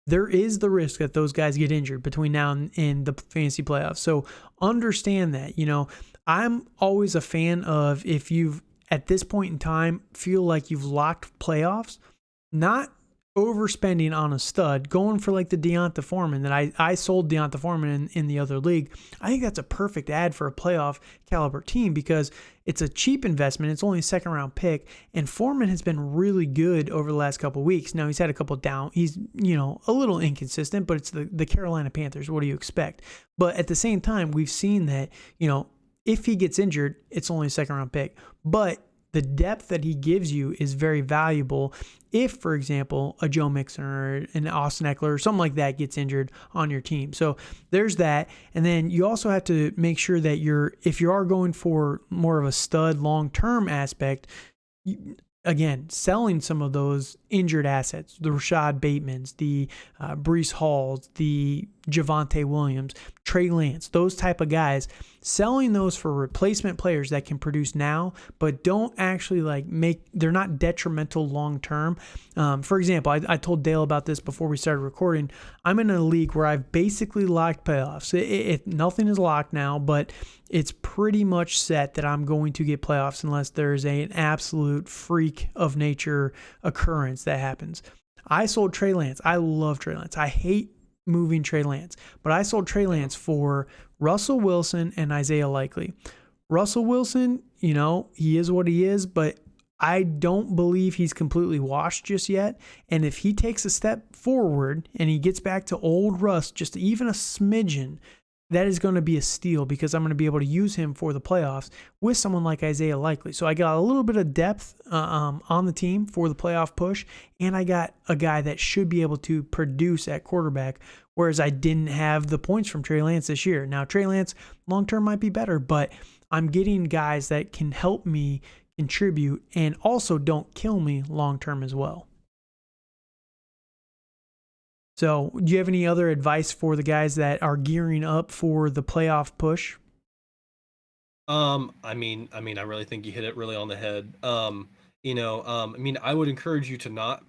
there is the risk that those guys get injured between now and the fantasy playoffs. So understand that. I'm always a fan of, if you've at this point in time feel like you've locked playoffs, not overspending on a stud, going for like the Deonta Foreman that I sold Deonta Foreman in the other league. I think that's a perfect ad for a playoff caliber team because it's a cheap investment. It's only a second round pick, and Foreman has been really good over the last couple of weeks. Now he's had a couple down. He's, a little inconsistent, but it's the Carolina Panthers. What do you expect? But at the same time, we've seen that, if he gets injured, it's only a second round pick. But the depth that he gives you is very valuable if, for example, a Joe Mixon or an Austin Eckler or something like that gets injured on your team. So there's that. And then you also have to make sure that if you are going for more of a stud long-term aspect, again, selling some of those injured assets, the Rashad Batemans, the Breece Halls, the Javonte Williams, Trey Lance, those type of guys, selling those for replacement players that can produce now, but don't actually they're not detrimental long-term. For example, I told Dale about this before we started recording. I'm in a league where I've basically locked playoffs. Nothing is locked now, but it's pretty much set that I'm going to get playoffs unless there's an absolute freak of nature occurrence that happens. I sold Trey Lance. I love Trey Lance. I hate moving Trey Lance, but I sold Trey Lance for Russell Wilson and Isaiah Likely. Russell Wilson, he is what he is, but I don't believe he's completely washed just yet. And if he takes a step forward and he gets back to old Russ, just even a smidgen, that is going to be a steal because I'm going to be able to use him for the playoffs with someone like Isaiah Likely. So I got a little bit of depth on the team for the playoff push, and I got a guy that should be able to produce at quarterback, whereas I didn't have the points from Trey Lance this year. Now, Trey Lance long-term might be better, but I'm getting guys that can help me contribute and also don't kill me long-term as well. So, do you have any other advice for the guys that are gearing up for the playoff push? I really think you hit it really on the head. I would encourage you to not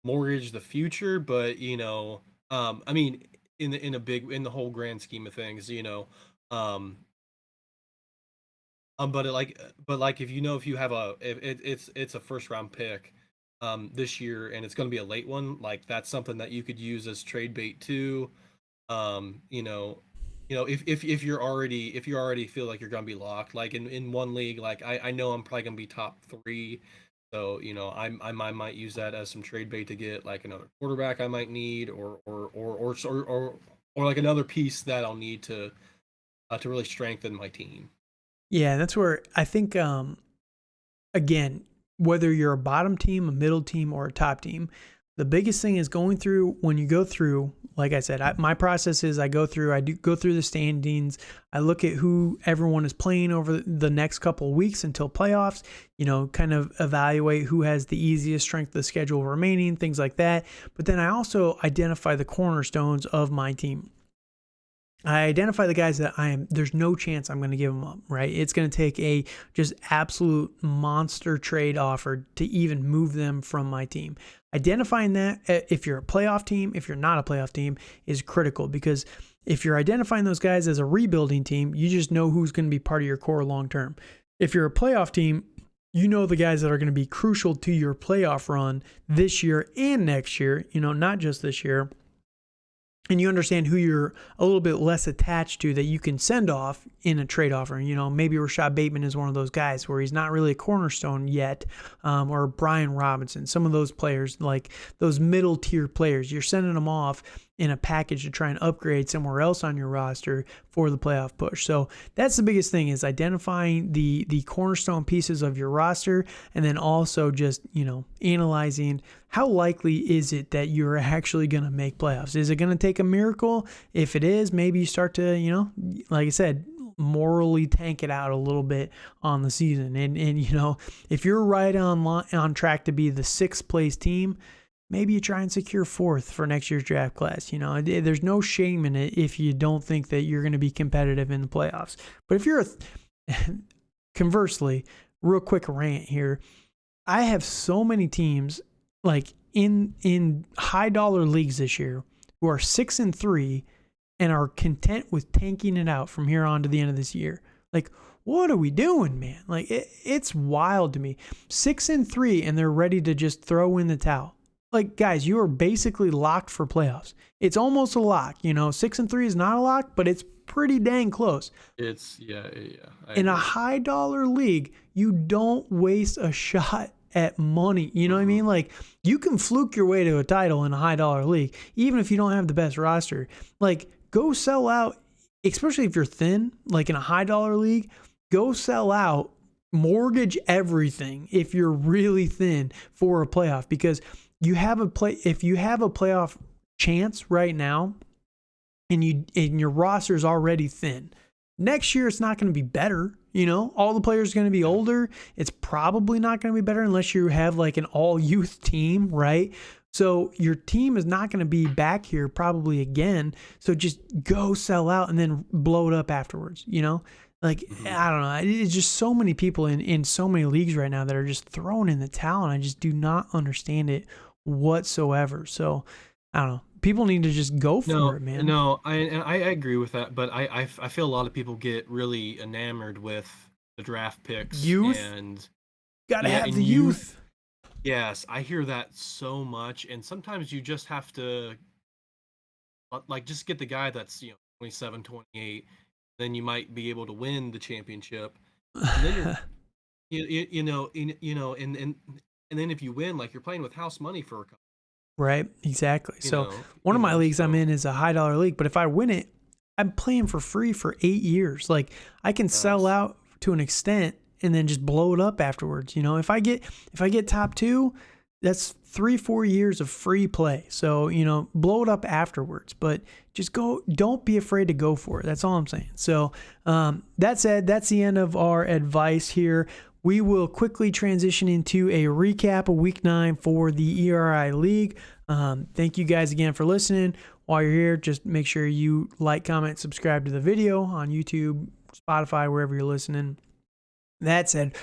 mortgage the future, but in the whole grand scheme of things, but if you have it's a first round pick this year and it's going to be a late one, like that's something that you could use as trade bait too. If you already feel like you're going to be locked, like in one league, like I know I'm probably going to be top 3, so I might use that as some trade bait to get like another quarterback I might need or like another piece that I'll need to really strengthen my team. Yeah, that's where I think again, whether you're a bottom team, a middle team, or a top team, the biggest thing is when you go through, like I said, my process is I do go through the standings. I look at who everyone is playing over the next couple of weeks until playoffs, kind of evaluate who has the easiest strength of schedule remaining, things like that. But then I also identify the cornerstones of my team. I identify the guys that there's no chance I'm going to give them up, right? It's going to take a just absolute monster trade offer to even move them from my team. Identifying that, if you're a playoff team, if you're not a playoff team, is critical because if you're identifying those guys as a rebuilding team, you just know who's going to be part of your core long term. If you're a playoff team, you know the guys that are going to be crucial to your playoff run this year and next year, not just this year. And you understand who you're a little bit less attached to that you can send off in a trade offer. Maybe Rashad Bateman is one of those guys where he's not really a cornerstone yet, or Brian Robinson, some of those players, like those middle tier players. You're sending them off in a package to try and upgrade somewhere else on your roster for the playoff push. So that's the biggest thing, is identifying the cornerstone pieces of your roster, and then also just, analyzing how likely is it that you're actually going to make playoffs. Is it going to take a miracle? If it is, maybe you start to, like I said, morally tank it out a little bit on the season. And if you're right on track to be the 6th place team, maybe you try and secure 4th for next year's draft class. There's no shame in it if you don't think that you're going to be competitive in the playoffs. But if you're conversely, real quick rant here, I have so many teams like in high dollar leagues this year who are 6-3 and are content with tanking it out from here on to the end of this year. Like, what are we doing, man? Like, it's wild to me. 6-3 and they're ready to just throw in the towel. Like, guys, you are basically locked for playoffs. It's almost a lock. 6-3 is not a lock, but it's pretty dang close. It's yeah. In a high dollar league, you don't waste a shot at money. You know what I mean? Like, you can fluke your way to a title in a high dollar league, even if you don't have the best roster. Like, go sell out, especially if you're thin, like in a high dollar league, go sell out mortgage everything if you're really thin for a playoff, because if you have a playoff chance right now and your roster is already thin, next year it's not going to be better. All the players are going to be older. It's probably not going to be better unless you have like an all youth team, right? So your team is not going to be back here probably again. So just go sell out and then blow it up afterwards, Like, I don't know. It's just so many people in so many leagues right now that are just throwing in the towel, and I just do not understand it whatsoever. So, I don't know. People need to just go for it, man. No, I agree with that, but I feel a lot of people get really enamored with the draft picks. Youth? And Gotta have the youth. Yes, I hear that so much, and sometimes you just have to like just get the guy that's 27, 28, then you might be able to win the championship. And then and then if you win, like, you're playing with house money for a couple. Right, exactly. So one of my leagues I'm in is a high dollar league, but if I win it, I'm playing for free for 8 years. Like, I can sell out to an extent and then just blow it up afterwards. If I get top 2, that's 3-4 years of free play. So, blow it up afterwards, but just don't be afraid to go for it. That's all I'm saying. So, that said, that's the end of our advice here. We will quickly transition into a recap of week 9 for the ERI League. Thank you guys again for listening. While you're here, just make sure you like, comment, subscribe to the video on YouTube, Spotify, wherever you're listening. That said,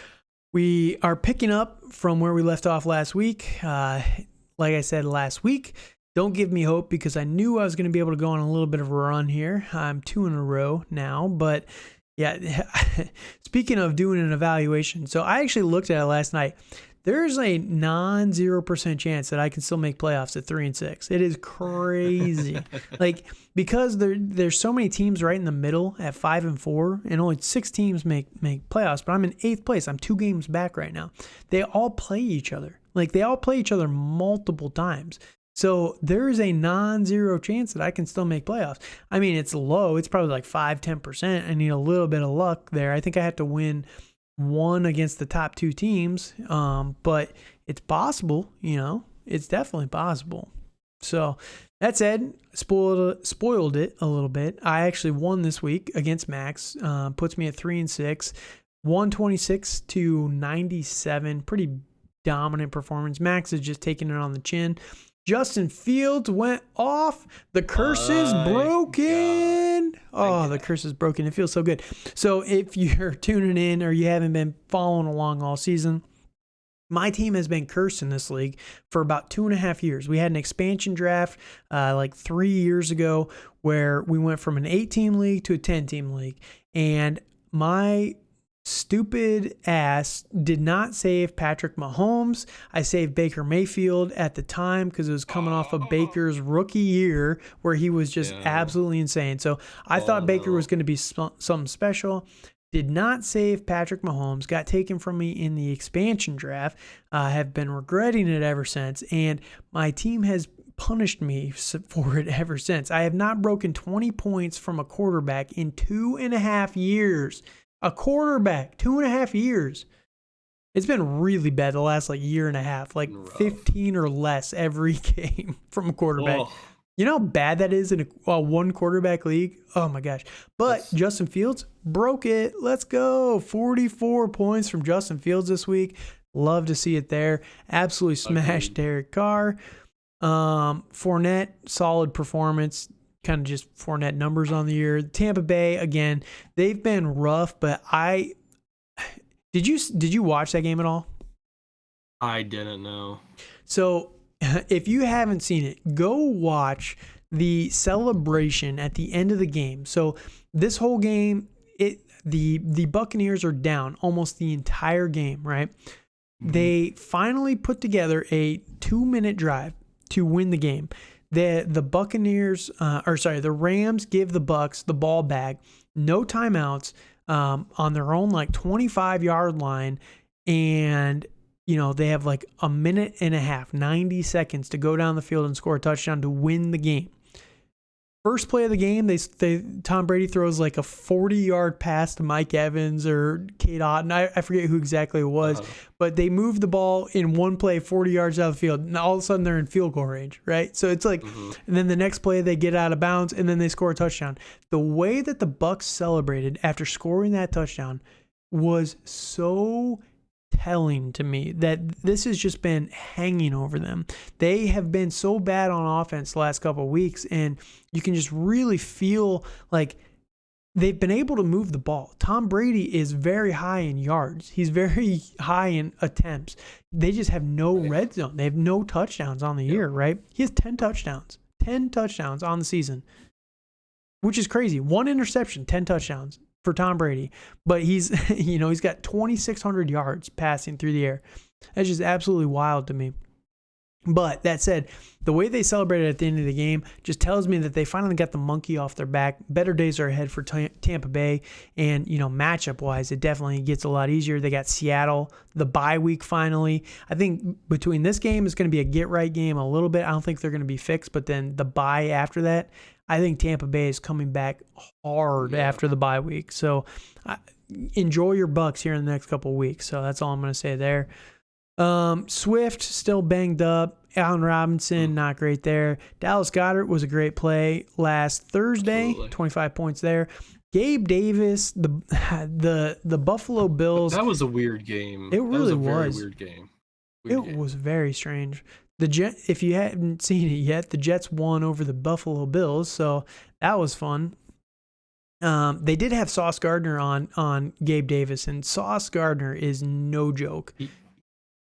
we are picking up from where we left off last week. Like I said last week, don't give me hope, because I knew I was going to be able to go on a little bit of a run here. I'm 2 in a row now, but yeah, speaking of doing an evaluation, so I actually looked at it last night. There's a 0% chance that I can still make playoffs at 3-6. It is crazy. Like, because there's so many teams right in the middle at 5-4, and only 6 teams make playoffs, but I'm in 8th place. I'm 2 games back right now. They all play each other. Like, they all play each other multiple times. So there is a non-zero chance that I can still make playoffs. I mean, it's low. It's probably like 5-10%. I need a little bit of luck there. I think I have to win 1 against the top 2 teams. But it's possible, it's definitely possible. So that said, spoiled it a little bit. I actually won this week against Max. Puts me at 3-6, 126-97. Pretty dominant performance. Max is just taking it on the chin. Justin Fields went off. The curse is broken. The curse is broken. It feels so good. So if you're tuning in or you haven't been following along all season, my team has been cursed in this league for about 2.5 years. We had an expansion draft like 3 years ago where we went from an 8-team league to a 10-team league. And my stupid ass did not save Patrick Mahomes. I saved Baker Mayfield at the time because it was coming off of Baker's rookie year where he was just absolutely insane. So I thought Baker was going to be something special. Did not save Patrick Mahomes. Got taken from me in the expansion draft. Have been regretting it ever since. And my team has punished me for it ever since. I have not broken 20 points from a quarterback in 2.5 years. A quarterback, 2.5 years. It's been really bad the last year and a half, 15 or less every game from a quarterback. Oh. You know how bad that is in a one quarterback league? Oh my gosh. But Justin Fields broke it. Let's go. 44 points from Justin Fields this week. Love to see it there. Absolutely smashed Derek Carr. Fournette, solid performance. Kind of just Fournette numbers on the year. Tampa Bay, again, they've been rough, but did you watch that game at all? I didn't know. So if you haven't seen it, go watch the celebration at the end of the game. So this whole game, the Buccaneers are down almost the entire game, right? Mm-hmm. They finally put together a 2-minute drive to win the game. The Buccaneers, the Rams give the Bucs the ball back, no timeouts, on their own 25-yard line, and they have a minute and a half, 90 seconds to go down the field and score a touchdown to win the game. First play of the game, Tom Brady throws like a 40-yard pass to Mike Evans or Kate Otten. I forget who exactly it was, but they moved the ball in one play 40 yards out of the field, and all of a sudden they're in field goal range, right? So it's like, and then the next play they get out of bounds, and then they score a touchdown. The way that the Bucs celebrated after scoring that touchdown was so telling to me that this has just been hanging over them. They have been so bad on offense the last couple of weeks, and you can just really feel like they've been able to move the ball. Tom Brady is very high in yards. He's very high in attempts. They just have no red zone. They have no touchdowns on the year, right? He has 10 touchdowns. 10 touchdowns on the season, which is crazy. 1 interception, 10 touchdowns for Tom Brady, but he's got 2,600 yards passing through the air. That's just absolutely wild to me. But that said, the way they celebrated at the end of the game just tells me that they finally got the monkey off their back. Better days are ahead for Tampa Bay, and matchup wise, it definitely gets a lot easier. They got Seattle, the bye week finally. I think between this game is going to be a get right game a little bit. I don't think they're going to be fixed, but then the bye after that, I think Tampa Bay is coming back hard after the bye week. So enjoy your Bucs here in the next couple of weeks. So that's all I'm going to say there. Swift still banged up. Allen Robinson, not great there. Dallas Goedert was a great play last Thursday. Absolutely. 25 points there. Gabe Davis, the Buffalo Bills. That was a weird game. It really was. Very weird game. It was very strange. If you hadn't seen it yet, the Jets won over the Buffalo Bills, so that was fun. They did have Sauce Gardner on Gabe Davis, and Sauce Gardner is no joke.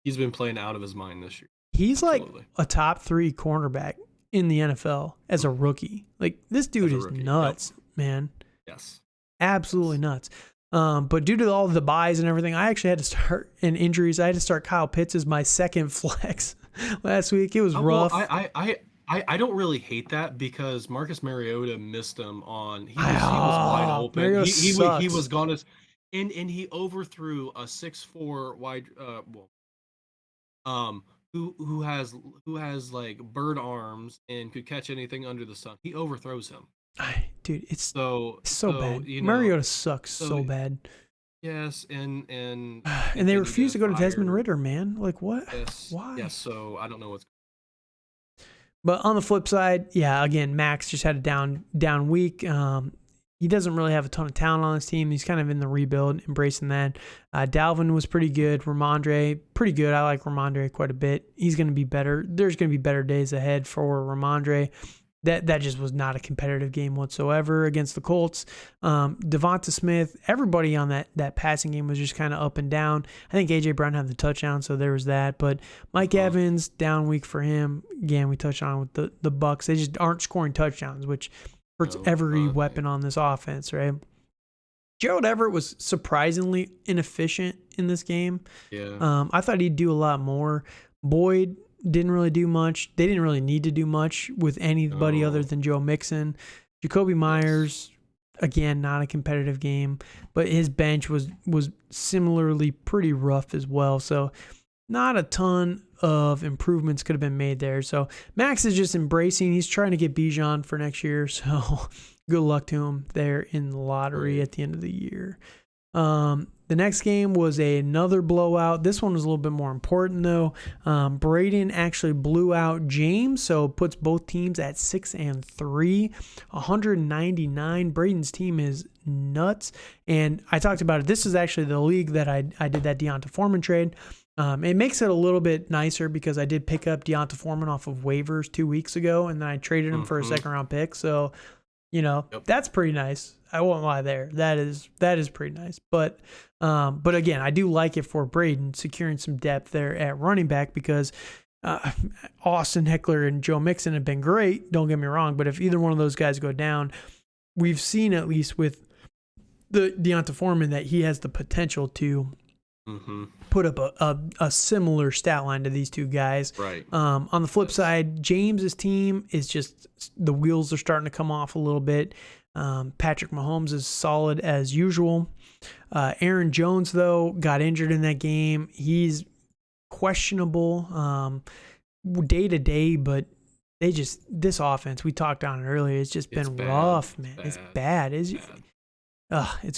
He's been playing out of his mind this year. He's Absolutely. Like a top 3 cornerback in the NFL as a rookie. Like, this dude is nuts, man. Yes. Absolutely nuts. But due to all the buys and everything, I actually had to start, and injuries, I had to start Kyle Pitts as my second flex last week. It was rough. Well, I don't really hate that because Marcus Mariota missed him on. He was wide open. He was gone as, and he overthrew a 6'4" wide who has like bird arms and could catch anything under the sun. He overthrows him. Dude, it's so so bad. Mariota sucks so bad. Yes, and and they refuse to go to Desmond Ridder, man. Like, what? Yes, why? Yes, so I don't know what's. But on the flip side, again, Max just had a down week. He doesn't really have a ton of talent on his team. He's kind of in the rebuild, embracing that. Dalvin was pretty good. Ramondre, pretty good. I like Ramondre quite a bit. He's going to be better. There's going to be better days ahead for Ramondre. That just was not a competitive game whatsoever against the Colts. Devonta Smith, everybody on that passing game was just kind of up and down. I think A.J. Brown had the touchdown, so there was that. But Mike Evans, down week for him. Again, we touched on with the Bucs. They just aren't scoring touchdowns, which hurts every weapon on this offense, right? Gerald Everett was surprisingly inefficient in this game. Yeah. I thought he'd do a lot more. Boyd didn't really do much. They didn't really need to do much with anybody other than Joe Mixon. Jacoby Myers, again, not a competitive game, but his bench was similarly pretty rough as well. So not a ton of improvements could have been made there. So Max is just embracing. He's trying to get Bijan for next year. So good luck to him there in the lottery at the end of the year. The next game was another blowout. This one was a little bit more important, though. Braden actually blew out James, so puts both teams at 6-3, 199. Braden's team is nuts, and I talked about it. This is actually the league that I did that Deonta Foreman trade. It makes it a little bit nicer because I did pick up Deonta Foreman off of waivers 2 weeks ago, and then I traded him for a second-round pick, so that's pretty nice. I won't lie there. That is pretty nice. But again, I do like it for Braden securing some depth there at running back because Austin Eckler and Joe Mixon have been great. Don't get me wrong, but if either one of those guys go down, we've seen at least with the Deonta Foreman that he has the potential to put up a similar stat line to these two guys. Right. On the flip side, James's team is just the wheels are starting to come off a little bit. Patrick Mahomes is solid as usual. Aaron Jones, though, got injured in that game. He's questionable day to day, but this offense, we talked on it earlier, it's just been rough, man. It's bad. It's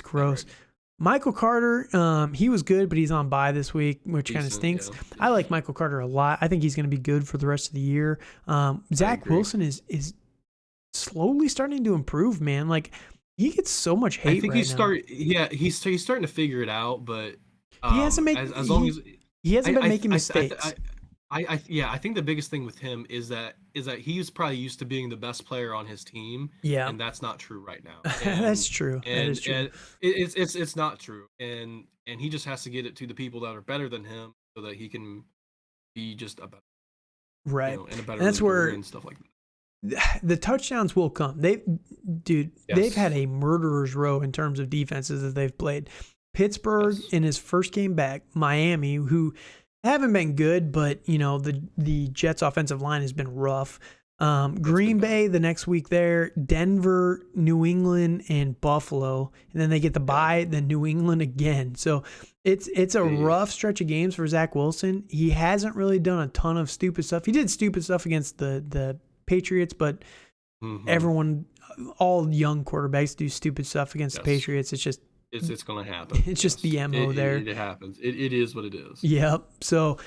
gross. Right. Michael Carter, he was good, but he's on bye this week, which kind of stinks. Yeah. I like Michael Carter a lot. I think he's going to be good for the rest of the year. Zach Wilson is slowly starting to improve, man. Like, he gets so much hate. I think he's starting to figure it out, but he hasn't made he hasn't been making mistakes. I think the biggest thing with him is that he's probably used to being the best player on his team. Yeah, and that's not true right now. That's true. And, that is true. And it's not true. And he just has to get it to the people that are better than him so that he can be just a better, right. And a better. And that's where and stuff like that. The touchdowns will come. They've had a murderer's row in terms of defenses that they've played. Pittsburgh in his first game back, Miami, who haven't been good, but the Jets' offensive line has been rough. Green Bay the next week there, Denver, New England, and Buffalo, and then they get the bye, then New England again. So it's a rough stretch of games for Zach Wilson. He hasn't really done a ton of stupid stuff. He did stupid stuff against the Patriots, but all young quarterbacks do stupid stuff against the Patriots. It's just it's going to happen. It's just the MO there. It happens. It is what it is. Yep. So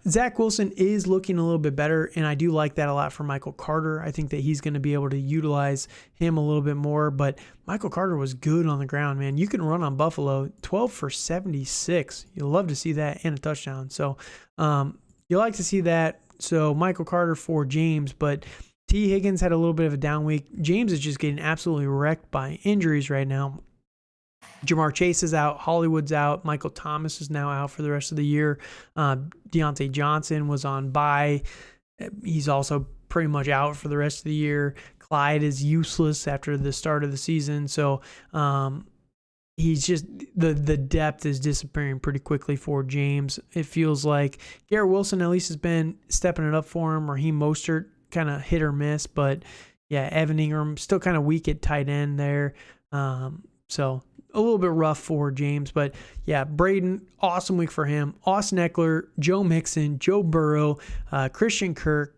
Zach Wilson is looking a little bit better, and I do like that a lot for Michael Carter. I think that he's going to be able to utilize him a little bit more, but Michael Carter was good on the ground, man. You can run on Buffalo, 12 for 76. You'll love to see that and a touchdown. So you like to see that. So Michael Carter for James, but T. Higgins had a little bit of a down week. James is just getting absolutely wrecked by injuries right now. Jamar Chase is out. Hollywood's out. Michael Thomas is now out for the rest of the year. Deontay Johnson was on bye. He's also pretty much out for the rest of the year. Clyde is useless after the start of the season. So he's just the depth is disappearing pretty quickly for James. It feels like Garrett Wilson at least has been stepping it up for him. Raheem Mostert kind of hit or miss, but yeah, Evan Ingram still kind of weak at tight end there. So a little bit rough for James, but yeah, Braden, awesome week for him. Austin Eckler, Joe Mixon, Joe Burrow, Christian Kirk,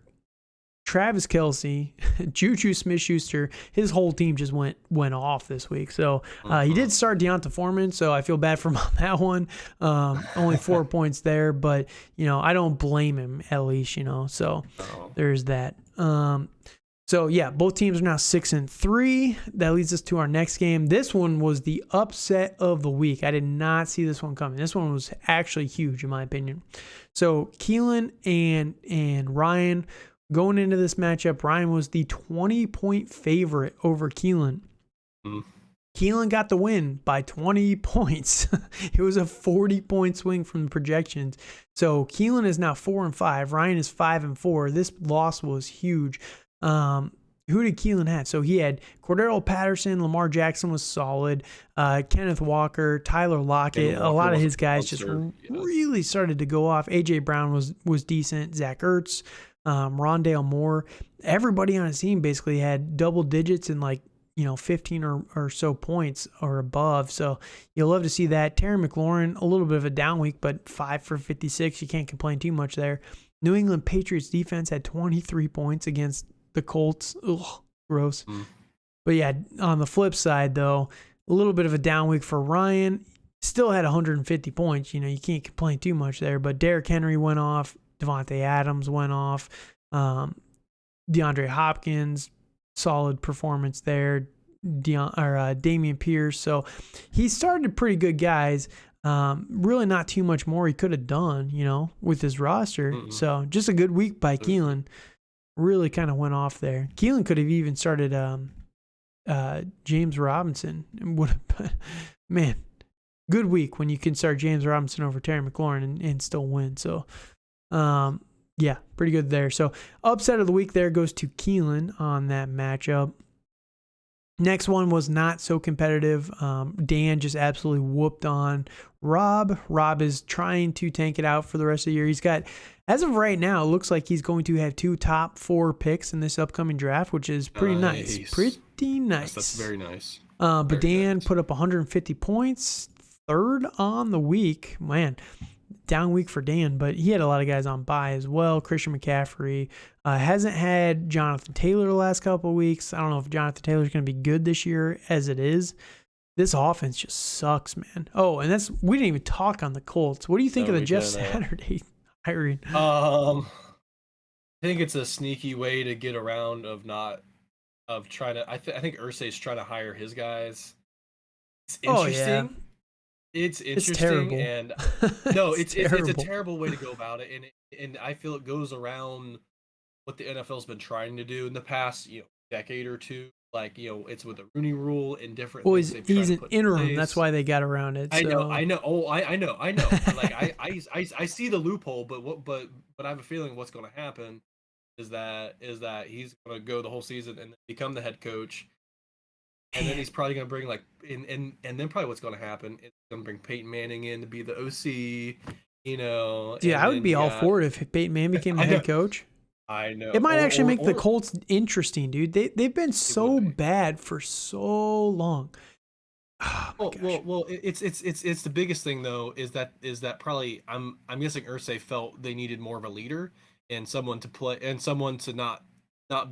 Travis Kelce, Juju Smith-Schuster. His whole team just went off this week. So he did start Deonta Foreman, so I feel bad for him on that one. Only 4 points there, but I don't blame him at least. So there's that. So yeah, both teams are now 6-3. That leads us to our next game. This one was the upset of the week. I did not see this one coming. This one was actually huge in my opinion. So Keelan and Ryan going into this matchup, Ryan was the 20-point favorite over Keelan. Keelan got the win by 20 points. It was a 40-point swing from the projections. So Keelan is now 4-5. Ryan is 5-4. This loss was huge. Who did Keelan have? So he had Cordero Patterson, Lamar Jackson was solid, Kenneth Walker, Tyler Lockett. A lot of his guys just really started to go off. A.J. Brown was decent. Zach Ertz, Rondale Moore. Everybody on his team basically had double digits and 15 or so points or above. So you'll love to see that. Terry McLaurin, a little bit of a down week, but 5 for 56. You can't complain too much there. New England Patriots defense had 23 points against the Colts. Ugh, gross. But yeah, on the flip side, though, a little bit of a down week for Ryan. Still had 150 points. You can't complain too much there. But Derrick Henry went off. Devontae Adams went off. DeAndre Hopkins, solid performance there. Damian Pierce. So he started pretty good guys. Really not too much more he could have done, with his roster. So just a good week by Keelan. Really kind of went off there. Keelan could have even started James Robinson. Man, good week when you can start James Robinson over Terry McLaurin and still win. So, yeah, pretty good there. So upset of the week there goes to Keelan on that matchup. Next one was not so competitive. Dan just absolutely whooped on Rob. Rob is trying to tank it out for the rest of the year. He's got, as of right now, it looks like he's going to have 2 top 4 picks in this upcoming draft, which is pretty nice. Pretty nice. Yes, that's very nice. But Dan put up 150 points, third on the week. Man, down week for Dan, but he had a lot of guys on bye as well. Christian McCaffrey hasn't had Jonathan Taylor the last couple of weeks. I don't know if Jonathan Taylor's going to be good this year as it is. This offense just sucks, man. Oh, and we didn't even talk on the Colts. What do you think of the Jeff Saturday hiring? I think it's a sneaky way to get around trying to. I think Irsay's trying to hire his guys. It's interesting. Oh, yeah. It's interesting, terrible. and no, it's a terrible way to go about it, and I feel it goes around what the NFL's been trying to do in the past, decade or two. Like, it's with the Rooney Rule and different. Well, things he's an interim. That's why they got around it. So. I know. Oh, I know. Like I see the loophole, but I have a feeling what's going to happen is that he's going to go the whole season and become the head coach. And then he's probably going to bring and then probably what's going to happen is going to bring Peyton Manning in to be the OC, Dude, I would be all for it if Peyton Manning became the head coach. I know. It might actually make the Colts interesting, dude. They've been so bad for so long. Oh my gosh. Well, it's the biggest thing though is that probably I'm guessing Irsay felt they needed more of a leader and someone to play and someone to not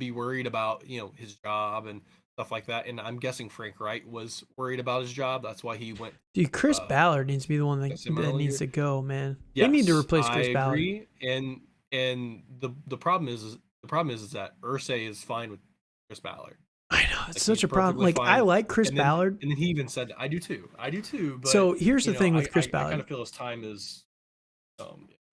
be worried about his job and stuff like that. And I'm guessing Frank Wright was worried about his job. That's why he went. Dude, Chris Ballard needs to be the one that needs to go, man. Yes, they need to replace Chris Ballard. I agree. And the problem is that Irsay is fine with Chris Ballard. I know it's such a problem. Like I like Chris Ballard, and then he even said, "I do too." But, so here's the thing with Chris Ballard. I kind of feel his time is.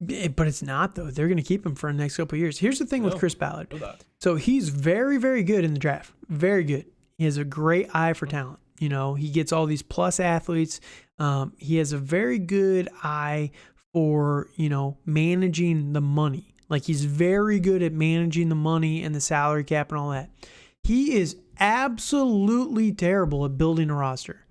But it's not though. They're going to keep him for the next couple of years. Here's the thing with Chris Ballard. So he's very, very good in the draft. Very good. He has a great eye for talent. He gets all these plus athletes. He has a very good eye for, managing the money. Like he's very good at managing the money and the salary cap and all that. He is absolutely terrible at building a roster.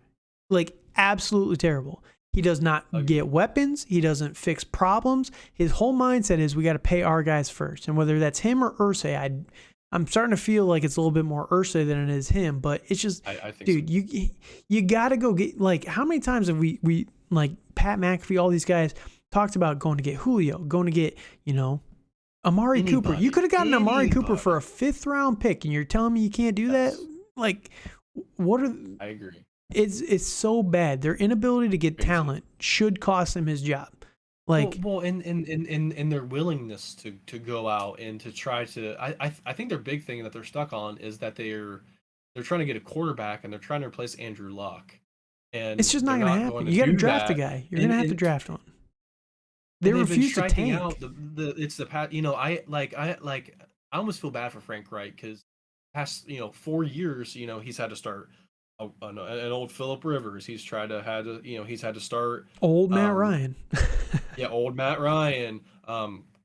Like absolutely terrible. He does not get weapons. He doesn't fix problems. His whole mindset is we got to pay our guys first. And whether that's him or Irsay, I'm starting to feel like it's a little bit more Irsay than it is him. But it's just, I think dude, so. You got to go get, like, how many times have we like Pat McAfee, all these guys talked about going to get Julio, going to get, Amari Cooper. You could have gotten Amari Cooper for a 5th round pick, and you're telling me you can't do that? Like, what are? I agree. It's so bad. Their inability to get talent should cost him his job. Like, well, and their willingness to go out and to try to. I think their big thing that they're stuck on is that they're trying to get a quarterback and they're trying to replace Andrew Luck. And it's just not going to happen. You got to draft a guy. You're going to have to draft one. They refuse to tank. Out it's the past. I almost feel bad for Frank Wright because past 4 years, he's had to start an old Phillip Rivers. He's had to start old Matt Ryan. Yeah, old Matt Ryan.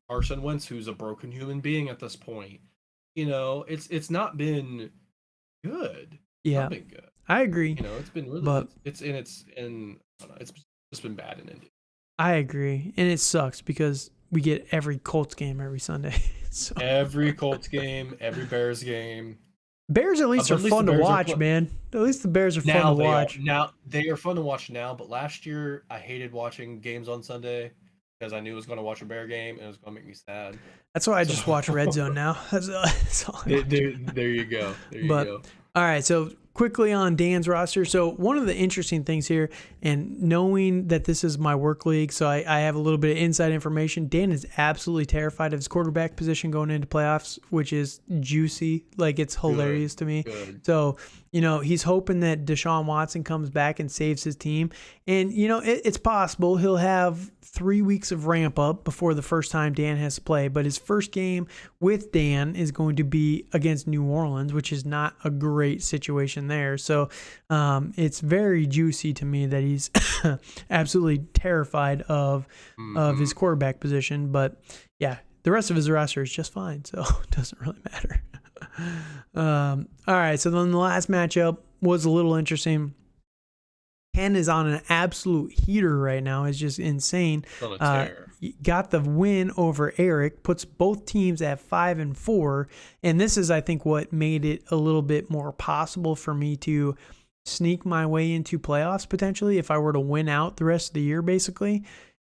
Carson Wentz, who's a broken human being at this point. It's not been good. Yeah, not been good. I agree. It's been really. But it's just been bad in Indy. I agree, and it sucks because we get every Colts game every Sunday. So. Every Colts game, every Bears game. Bears at least are fun to watch, man. At least the Bears are fun to watch. Now they are fun to watch now, but last year I hated watching games on Sunday because I knew I was going to watch a Bear game and it was going to make me sad. That's why I just watch Red Zone now. That's all there you go. There you go. All right, so quickly on Dan's roster. So one of the interesting things here, and knowing that this is my work league, so I have a little bit of inside information. Dan is absolutely terrified of his quarterback position going into playoffs, which is juicy. Like, it's hilarious to me. Good. So, he's hoping that Deshaun Watson comes back and saves his team. And, it's possible he'll have 3 weeks of ramp up before the first time Dan has to play. But his first game with Dan is going to be against New Orleans, which is not a great situation there. So it's very juicy to me that he's absolutely terrified of his quarterback position. But yeah, the rest of his roster is just fine. So it doesn't really matter. All right. So then the last matchup was a little interesting. Ken is on an absolute heater right now. It's just insane. Got the win over Eric, puts both teams at 5-4. And this is, I think, what made it a little bit more possible for me to sneak my way into playoffs potentially if I were to win out the rest of the year, basically.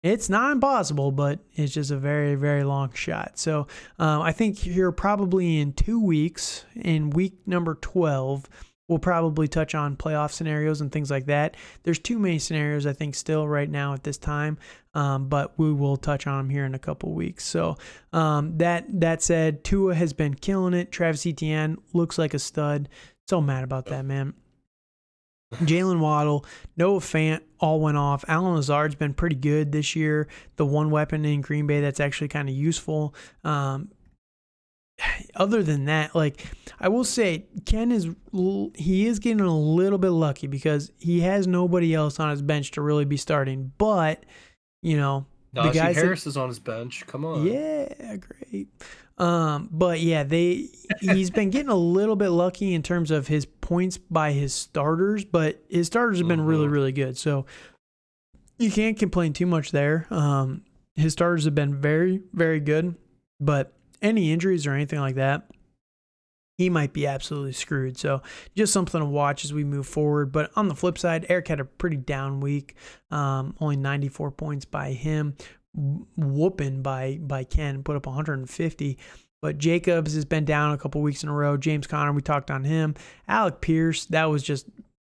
It's not impossible, but it's just a very, very long shot. So I think here probably in 2 weeks, in week number 12, we'll probably touch on playoff scenarios and things like that. There's too many scenarios, I think, still right now at this time, but we will touch on them here in a couple weeks. So that said, Tua has been killing it. Travis Etienne looks like a stud. So mad about that, man. Jalen Waddle, Noah Fant all went off. Allen Lazard's been pretty good this year. The one weapon in Green Bay that's actually kind of useful. Other than that, like I will say, Ken is getting a little bit lucky because he has nobody else on his bench to really be starting. But the guys Harris is on his bench. Come on. Yeah, great. But yeah, he's been getting a little bit lucky in terms of his points by his starters, but his starters have been really, really good. So you can't complain too much there. His starters have been very, very good, but any injuries or anything like that, he might be absolutely screwed. So just something to watch as we move forward. But on the flip side, Eric had a pretty down week. Only 94 points by him. Whooping by Ken, put up 150. But Jacobs has been down a couple weeks in a row. James Conner, we talked on him. Alec Pierce, that was just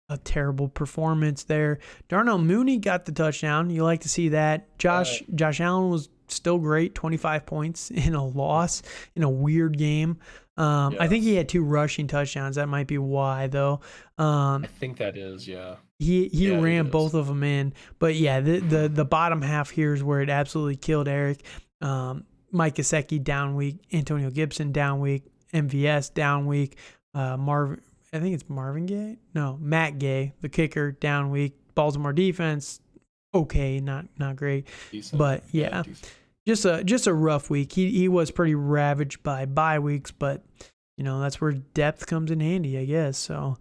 a terrible performance there. Darnell Mooney got the touchdown. You like to see that. Josh Allen was still great, 25 points in a loss in a weird game. I think he had 2 rushing touchdowns. That might be why, though. I think that is, yeah. He ran both of them in. But, yeah, the bottom half here is where it absolutely killed Eric. Mike Gesicki down week. Antonio Gibson down week. MVS down week. I think it's Marvin Gaye? No, Matt Gay, the kicker, down week. Baltimore defense, okay, not great. Decent. But, yeah. Just a rough week. He was pretty ravaged by bye weeks, but that's where depth comes in handy, I guess. So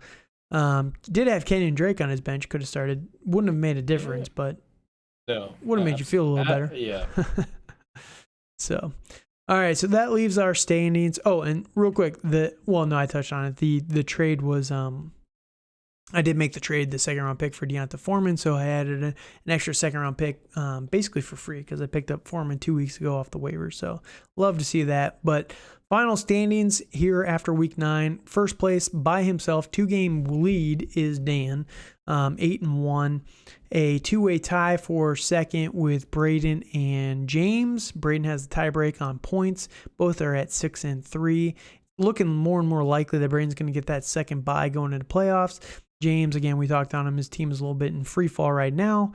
did have Kenyon Drake on his bench, could have started. Wouldn't have made a difference, but would have made you feel a little better. Yeah. So all right, so that leaves our standings. Oh, and real quick, I touched on it. The trade was I did make the trade, the second round pick for Deonta Foreman, so I added an extra second round pick basically for free because I picked up Foreman 2 weeks ago off the waiver. So love to see that. But final standings here after week 9. First place by himself, 2-game lead is Dan, 8-1. A 2-way tie for second with Braden and James. Braden has the tiebreak on points. Both are at 6-3. Looking more and more likely that Braden's going to get that second bye going into playoffs. James, again, we talked on him. His team is a little bit in free fall right now.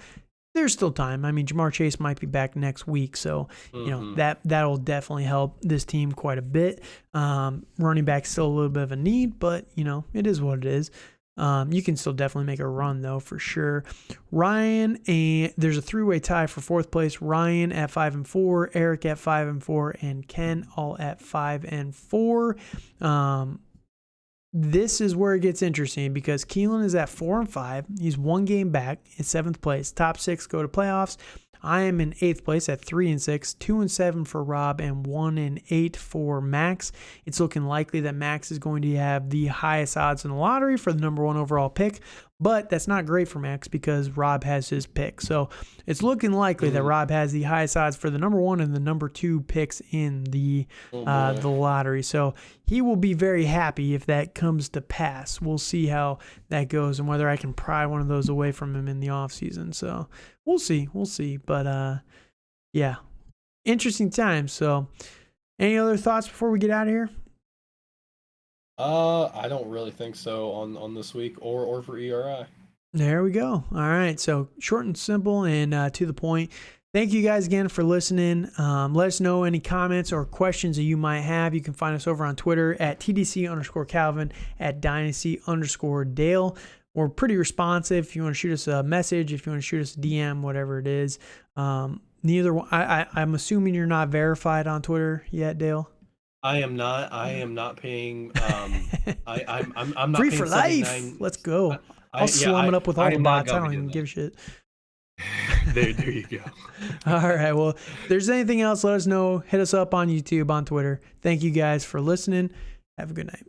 There's still time. I mean, Jamar Chase might be back next week, so that'll definitely help this team quite a bit. Running back still a little bit of a need, but it is what it is. You can still definitely make a run though, for sure. Ryan, and there's a 3-way tie for fourth place. Ryan at 5-4, Eric at 5-4, and Ken all at 5-4. This is where it gets interesting because Keelan is at 4-5. He's 1 game back in 7th place. Top 6 go to playoffs. I am in 8th place at 3-6, 2-7 for Rob, and 1-8 for Max. It's looking likely that Max is going to have the highest odds in the lottery for the number 1 overall pick, but that's not great for Max because Rob has his pick. So it's looking likely that Rob has the highest odds for the number 1 and the number 2 picks in the lottery. So he will be very happy if that comes to pass. We'll see how that goes and whether I can pry one of those away from him in the offseason. So we'll see. But yeah, interesting times. So any other thoughts before we get out of here? I don't really think so on this week or for ERI. There we go. All right. So short and simple and to the point. Thank you guys again for listening. Let us know any comments or questions that you might have. You can find us over on Twitter at TDC_Calvin, at Dynasty_Dale. We're pretty responsive. If you want to shoot us a message, if you want to shoot us a DM, whatever it is. Neither one. I'm assuming you're not verified on Twitter yet, Dale. I am not paying. I'm not free paying for life. Let's go. I'll slum it up with all the bots. I don't even give a shit. There you go. All right. Well, if there's anything else, let us know. Hit us up on YouTube, on Twitter. Thank you guys for listening. Have a good night.